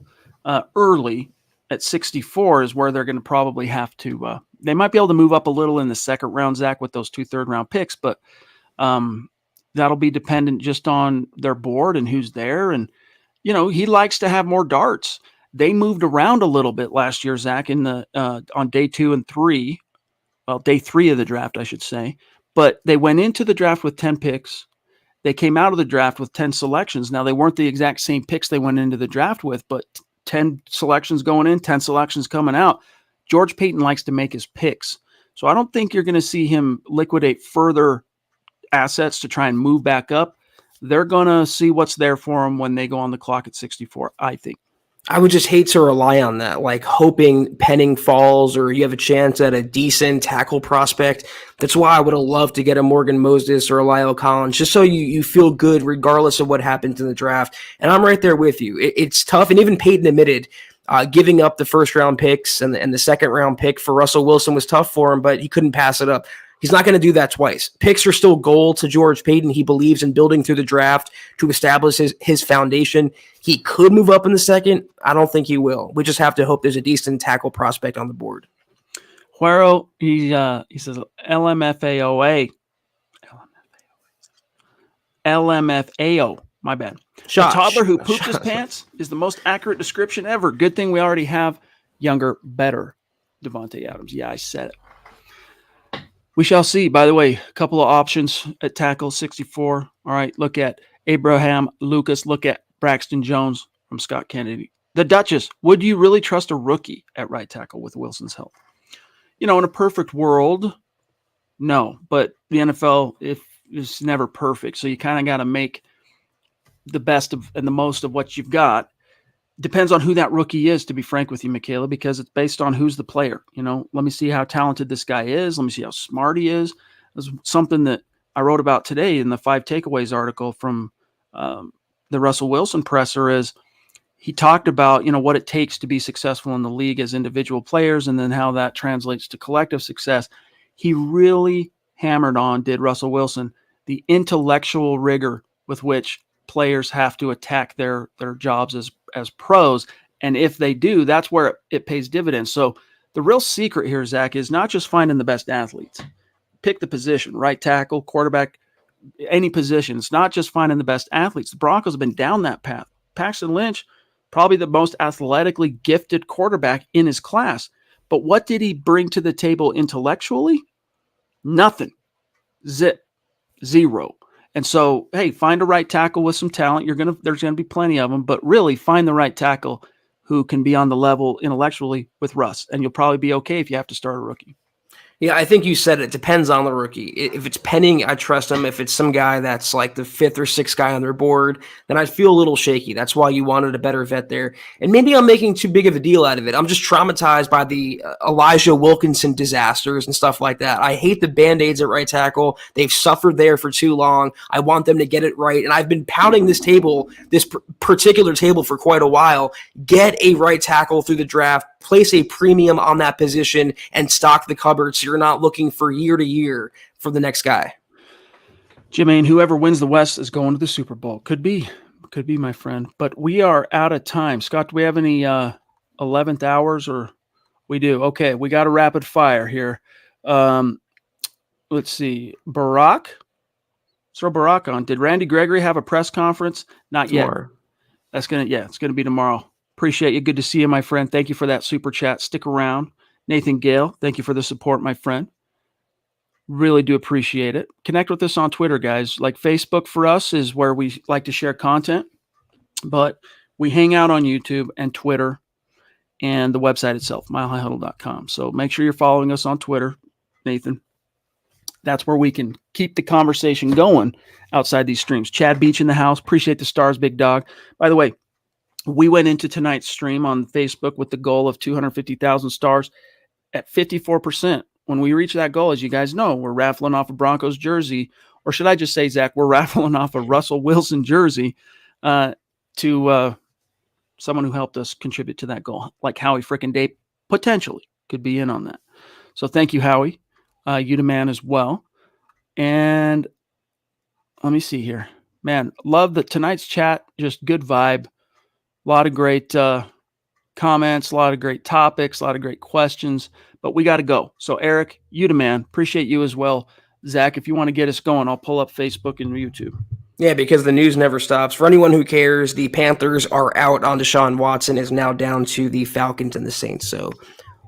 early at 64 is where they're going to probably have to, they might be able to move up a little in the second round, Zach, with those 2 third-round picks, but that'll be dependent just on their board and who's there. And, he likes to have more darts. They moved around a little bit last year, Zach, in the on day 2 and 3. Well, day 3 of the draft, I should say. But they went into the draft with 10 picks. They came out of the draft with 10 selections. Now, they weren't the exact same picks they went into the draft with, but 10 selections going in, 10 selections coming out. George Payton likes to make his picks. So I don't think you're going to see him liquidate further assets to try and move back up. They're going to see what's there for them when they go on the clock at 64, I think. I would just hate to rely on that, like hoping Penning falls or you have a chance at a decent tackle prospect. That's why I would have loved to get a Morgan Moses or a Lyle Collins, just so you feel good regardless of what happens in the draft. And I'm right there with you. It's tough. And even Peyton admitted giving up the first-round picks and the second-round pick for Russell Wilson was tough for him, but he couldn't pass it up. He's not going to do that twice. Picks are still gold to George Paton. He believes in building through the draft to establish his foundation. He could move up in the second. I don't think he will. We just have to hope there's a decent tackle prospect on the board. Huero, he says LMFAO. My bad. Josh. A toddler who pooped his pants is the most accurate description ever. Good thing we already have younger, better Devontae Adams. Yeah, I said it. We shall see. By the way, a couple of options at tackle 64. All right, look at Abraham Lucas. Look at Braxton Jones from Scott Kennedy. The Duchess, would you really trust a rookie at right tackle with Wilson's help? In a perfect world, no. But the NFL, it's never perfect. So you kind of got to make the best of and the most of what you've got. Depends on who that rookie is, to be frank with you, Michaela, because it's based on who's the player. Let me see how talented this guy is. Let me see how smart he is. There's something that I wrote about today in the 5 takeaways article from the Russell Wilson presser is he talked about, what it takes to be successful in the league as individual players and then how that translates to collective success. He really hammered on, did Russell Wilson, the intellectual rigor with which players have to attack their jobs as pros. And if they do, that's where it pays dividends. So the real secret here, Zach, is not just finding the best athletes. Pick the position, right tackle, quarterback, any position. It's not just finding the best athletes. The Broncos have been down that path. Paxton Lynch, probably the most athletically gifted quarterback in his class. But what did he bring to the table intellectually? Nothing. Zip. Zero. And so, hey, find a right tackle with some talent. There's gonna be plenty of them, but really find the right tackle who can be on the level intellectually with Russ, and you'll probably be okay if you have to start a rookie. Yeah, I think you said it depends on the rookie. If it's Penning, I trust him. If it's some guy that's like the 5th or 6th guy on their board, then I'd feel a little shaky. That's why you wanted a better vet there. And maybe I'm making too big of a deal out of it. I'm just traumatized by the Elijah Wilkinson disasters and stuff like that. I hate the Band-Aids at right tackle. They've suffered there for too long. I want them to get it right. And I've been pounding this particular table for quite a while. Get a right tackle through the draft. Place a premium on that position and stock the cupboard so you're not looking for year to year for the next guy. Jermaine, whoever wins the West is going to the Super Bowl. Could be, my friend. But we are out of time. Scott, do we have any 11th hours or we do? Okay, we got a rapid fire here. Let's see. Barack. Let's throw Barack on. Did Randy Gregory have a press conference? Not Tomorrow. Yet. It's going to be tomorrow. Appreciate you. Good to see you, my friend. Thank you for that super chat. Stick around. Nathan Gale, thank you for the support, my friend. Really do appreciate it. Connect with us on Twitter, guys. Like Facebook for us is where we like to share content, but we hang out on YouTube and Twitter and the website itself, milehighhuddle.com. So make sure you're following us on Twitter, Nathan. That's where we can keep the conversation going outside these streams. Chad Beach in the house. Appreciate the stars, big dog. By the way, we went into tonight's stream on Facebook with the goal of 250,000 stars at 54%. When we reach that goal, as you guys know, we're raffling off a Broncos jersey, or should I just say, Zach, we're raffling off a Russell Wilson jersey to someone who helped us contribute to that goal, like Howie frickin' Day potentially could be in on that. So thank you, Howie. You the man as well. And let me see here. Man, love tonight's chat, just good vibe. A lot of great comments, a lot of great topics, a lot of great questions, but we got to go. So, Eric, you the man. Appreciate you as well. Zach, if you want to get us going, I'll pull up Facebook and YouTube. Yeah, because the news never stops. For anyone who cares, the Panthers are out on Deshaun Watson, is now down to the Falcons and the Saints. So,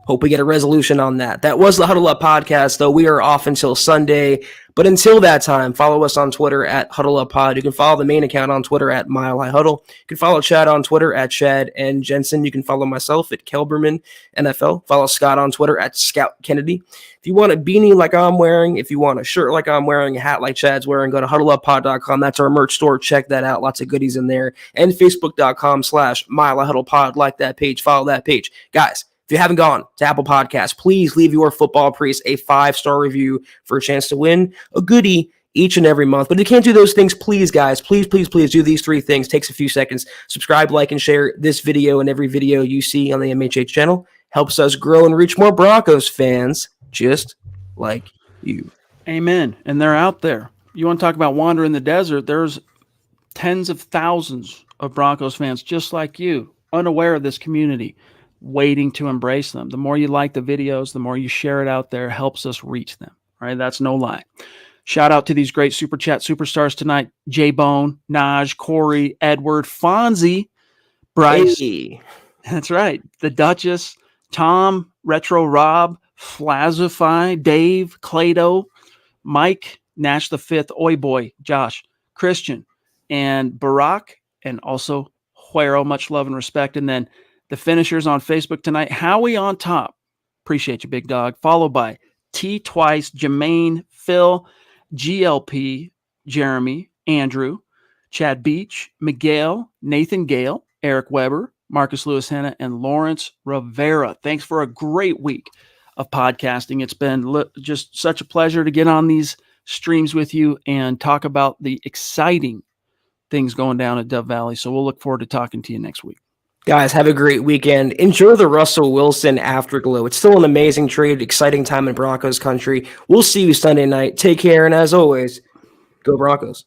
hope we get a resolution on that. That was the Huddle Up podcast, though. We are off until Sunday. But until that time, follow us on Twitter at Huddle Up Pod. You can follow the main account on Twitter at Mile High Huddle. You can follow Chad on Twitter at Chad and Jensen. You can follow myself at Kelberman NFL. Follow Scott on Twitter at Scout Kennedy. If you want a beanie like I'm wearing, if you want a shirt like I'm wearing, a hat like Chad's wearing, go to huddleuppod.com. That's our merch store. Check that out. Lots of goodies in there. And Facebook.com/Mile High Huddle Pod. Like that page. Follow that page. Guys, if you haven't gone to Apple Podcasts, please leave your football priest a 5-star review for a chance to win a goodie each and every month. But if you can't do those things, please, guys, please do these 3 things. Takes a few seconds. Subscribe, like, and share this video and every video you see on the MHH channel. Helps us grow and reach more Broncos fans just like you. Amen. And they're out there. You want to talk about wandering the desert? There's tens of thousands of Broncos fans just like you, unaware of this community, waiting to embrace them. The more you like the videos, the more you share it out there, helps us reach them. Right? That's no lie. Shout out to these great Super Chat superstars tonight: J-Bone, Naj, Corey, Edward, Fonzie, Bryce. Hey. That's right. The Duchess, Tom, Retro Rob, Flazify, Dave, Clado, Mike, Nash the Fifth, Oi Boy, Josh, Christian, and Barack, and also Huero. Much love and respect. And then the finishers on Facebook tonight: Howie on top. Appreciate you, big dog. Followed by T Twice, Jermaine, Phil, GLP, Jeremy, Andrew, Chad Beach, Miguel, Nathan Gale, Eric Weber, Marcus Lewis Henna, and Lawrence Rivera. Thanks for a great week of podcasting. It's been just such a pleasure to get on these streams with you and talk about the exciting things going down at Dove Valley. So we'll look forward to talking to you next week. Guys, have a great weekend. Enjoy the Russell Wilson afterglow. It's still an amazing trade, exciting time in Broncos country. We'll see you Sunday night. Take care, and as always, go Broncos.